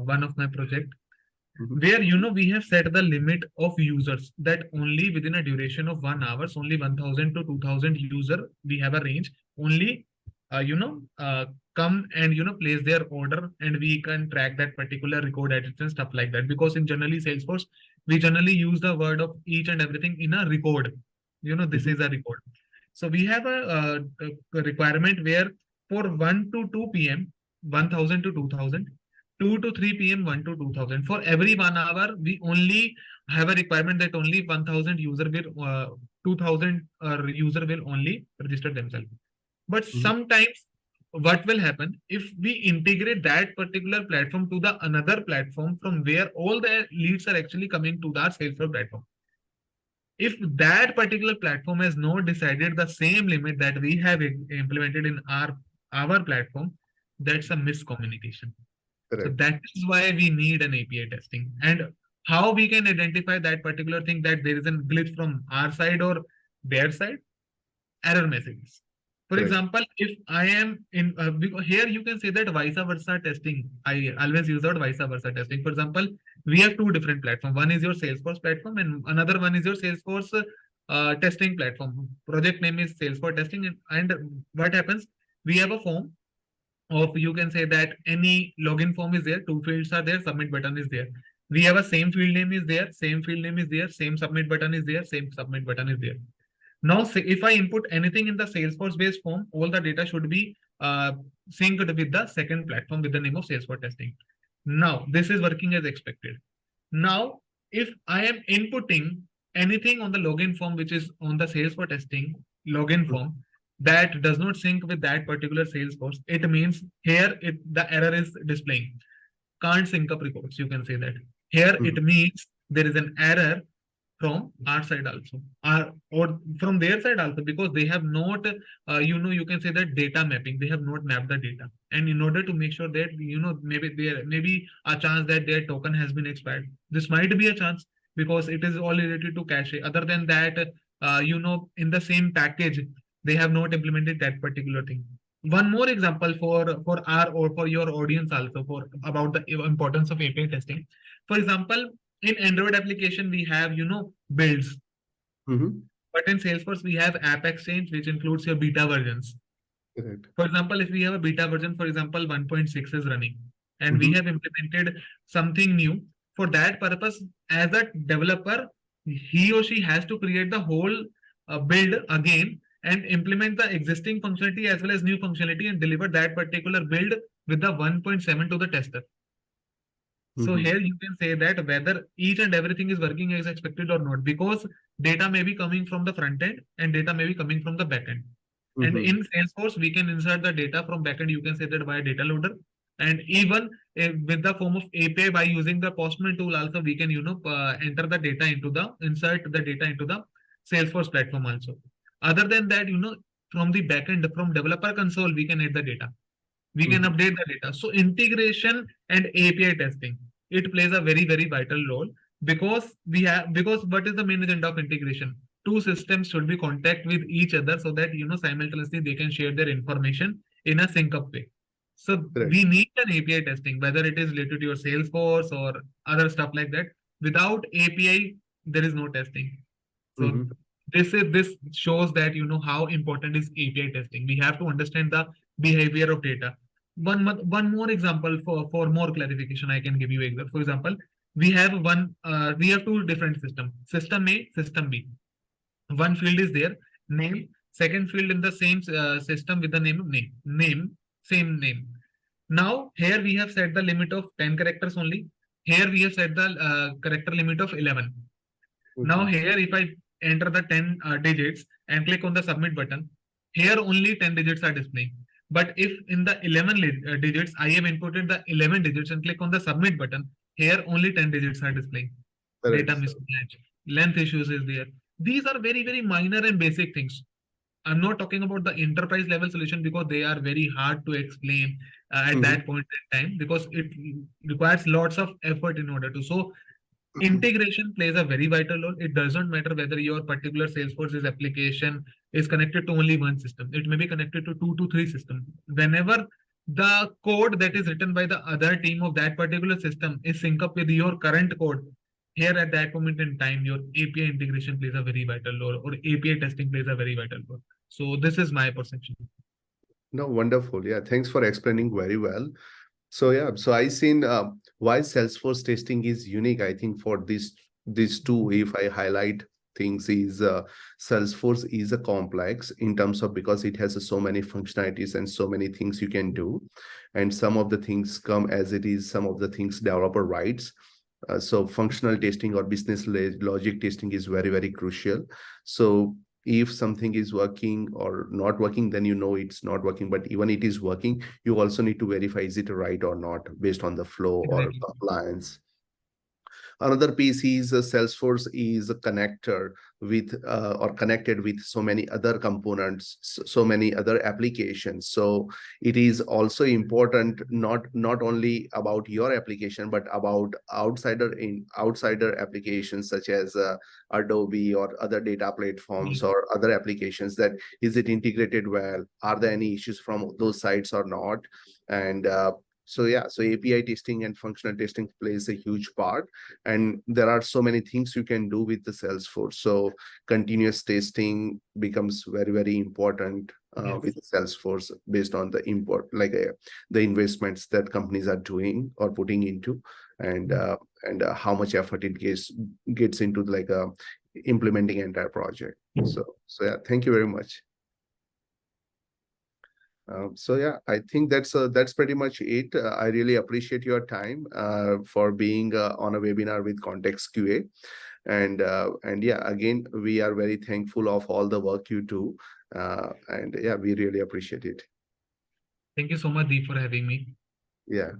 one of my project. Mhm. where we have set the limit of users that only within a duration of 1 hour, only 1000 to 2000 user we have a range, only come and place their order, and we can track that particular record edits and stuff like that, because in generally Salesforce we generally use the word of each and everything in a record. This Mhm. is a record. So we have a requirement where for 1 to 2 p.m. 1000 to 2000, 2 to 3 p.m. 1 to 2000. For every 1 hour, we only have a requirement that only 1000 user will 2000 user will only register themselves. But Mhm. sometimes what will happen if we integrate that particular platform to the another platform from where all the leads are actually coming to the Salesforce platform? If that particular platform has not decided the same limit that we have implemented in our platform, that's a miscommunication. So Correct. that is why we need an API testing. And how we can identify that particular thing, that there is a glitch from our side or their side? Error messages. For Correct. example, if I am in here, you can say that vice versa testing. I always use out vice versa testing. For example, we have two different platforms. One is your Salesforce platform, and another one is your Salesforce testing platform. Project name is Salesforce testing, and what happens? We have a form of, you can say that any login form is there. Two fields are there. Submit button is there. We have a same field name is there. Same field name is there. Same submit button is there. Same submit button is there. Now, say if I input anything in the Salesforce based form, all the data should be synced with the second platform with the name of Salesforce testing. Now, this is working as expected. Now, if I am inputting anything on the login form, which is on the Salesforce testing login Mhm. form, that does not sync with that particular Salesforce, it means here the error is displaying. Can't sync up reports. You can say that. Here Mhm. it means there is an error from our side also, or from their side also, because they have not you can say that data mapping, they have not mapped the data. And in order to make sure that maybe there may be a chance that their token has been expired. This might be a chance, because it is all related to cache. Other than that, in the same package they have not implemented that particular thing. One more example for our or for your audience also, for about the importance of API testing. For example, in Android application we have builds, Mhm. but in Salesforce we have app exchange, which includes your beta versions. Correct. For example, if we have a beta version, for example 1.6 is running, and we Mhm. have implemented something new, for that purpose, as a developer, he or she has to create the whole build again and implement the existing functionality as well as new functionality and deliver that particular build with the 1.7 to the tester. So Mhm. here you can say that whether each and everything is working as expected or not, because data may be coming from the front end and data may be coming from the back end. And Mhm. in Salesforce, we can insert the data from backend. You can say that via data loader, and even with the form of API by using the Postman tool, also we can enter the data into the insert the data into the Salesforce platform also. Other than that, from the backend, from developer console, we can add the data, we can Mhm. update the data. So integration and API testing, it plays a very very vital role, because what is the main agenda of integration? Two systems should be contact with each other so that simultaneously they can share their information in a sync up way. So Correct. we need an API testing, whether it is related to your Salesforce or other stuff like that. Without API, there is no testing. So Mhm. this shows that how important is API testing. We have to understand the behavior of data. One more example for more clarification, I can give you example. For example, we have two different systems, system A, system B. One field is there, name. Second field in the same system with the name of name, same name. Now here we have set the limit of 10 characters only. Here we have set the character limit of 11. Now Mhm. here, if I enter the 10 digits and click on the submit button, here only 10 digits are displaying. But if in the 11 digits, I have inputted the 11 digits and click on the submit button, here only 10 digits are displaying. Correct, Data sir. mismatch, length issues is there. These are very, very minor and basic things. I'm not talking about the enterprise level solution, because they are very hard to explain at Mhm. that point in time, because it requires lots of effort in order to. So integration plays a very vital role. It doesn't matter whether your particular Salesforce's application is connected to only one system. It may be connected to two to three systems. Whenever the code that is written by the other team of that particular system is sync up with your current code. Here at that moment in time, your API integration plays a very vital role, or API testing plays a very vital role. So this is my perception. No, wonderful. Yeah, thanks for explaining very well. So yeah, so I seen why Salesforce testing is unique. I think for these two, if I highlight things, is Salesforce is a complex in terms of because it has so many functionalities and so many things you can do, and some of the things come as it is, some of the things developer writes. So functional testing or business logic testing is very crucial. So if something is working or not working, then you know it's not working. But even it is working, you also need to verify is it right or not based on the flow or Exactly. compliance. Another piece is Salesforce is a connector with or connected with so many other components, so many other applications. So it is also important not only about your application but about outsider applications such as Adobe or other data platforms Yes. or other applications. That is it integrated well? Are there any issues from those sites or not? And so yeah, so API testing and functional testing plays a huge part, and there are so many things you can do with the Salesforce. So continuous testing becomes very important with Yes. Salesforce based on the import, like the investments that companies are doing or putting into, and Mm. how much effort it gets into like implementing entire project. So yeah, thank you very much. So yeah, I think that's pretty much it. I really appreciate your time for being on a webinar with Context QA, and yeah, again, we are very thankful of all the work you do, and yeah, we really appreciate it. Thank you so much, Deep, for having me. Yeah.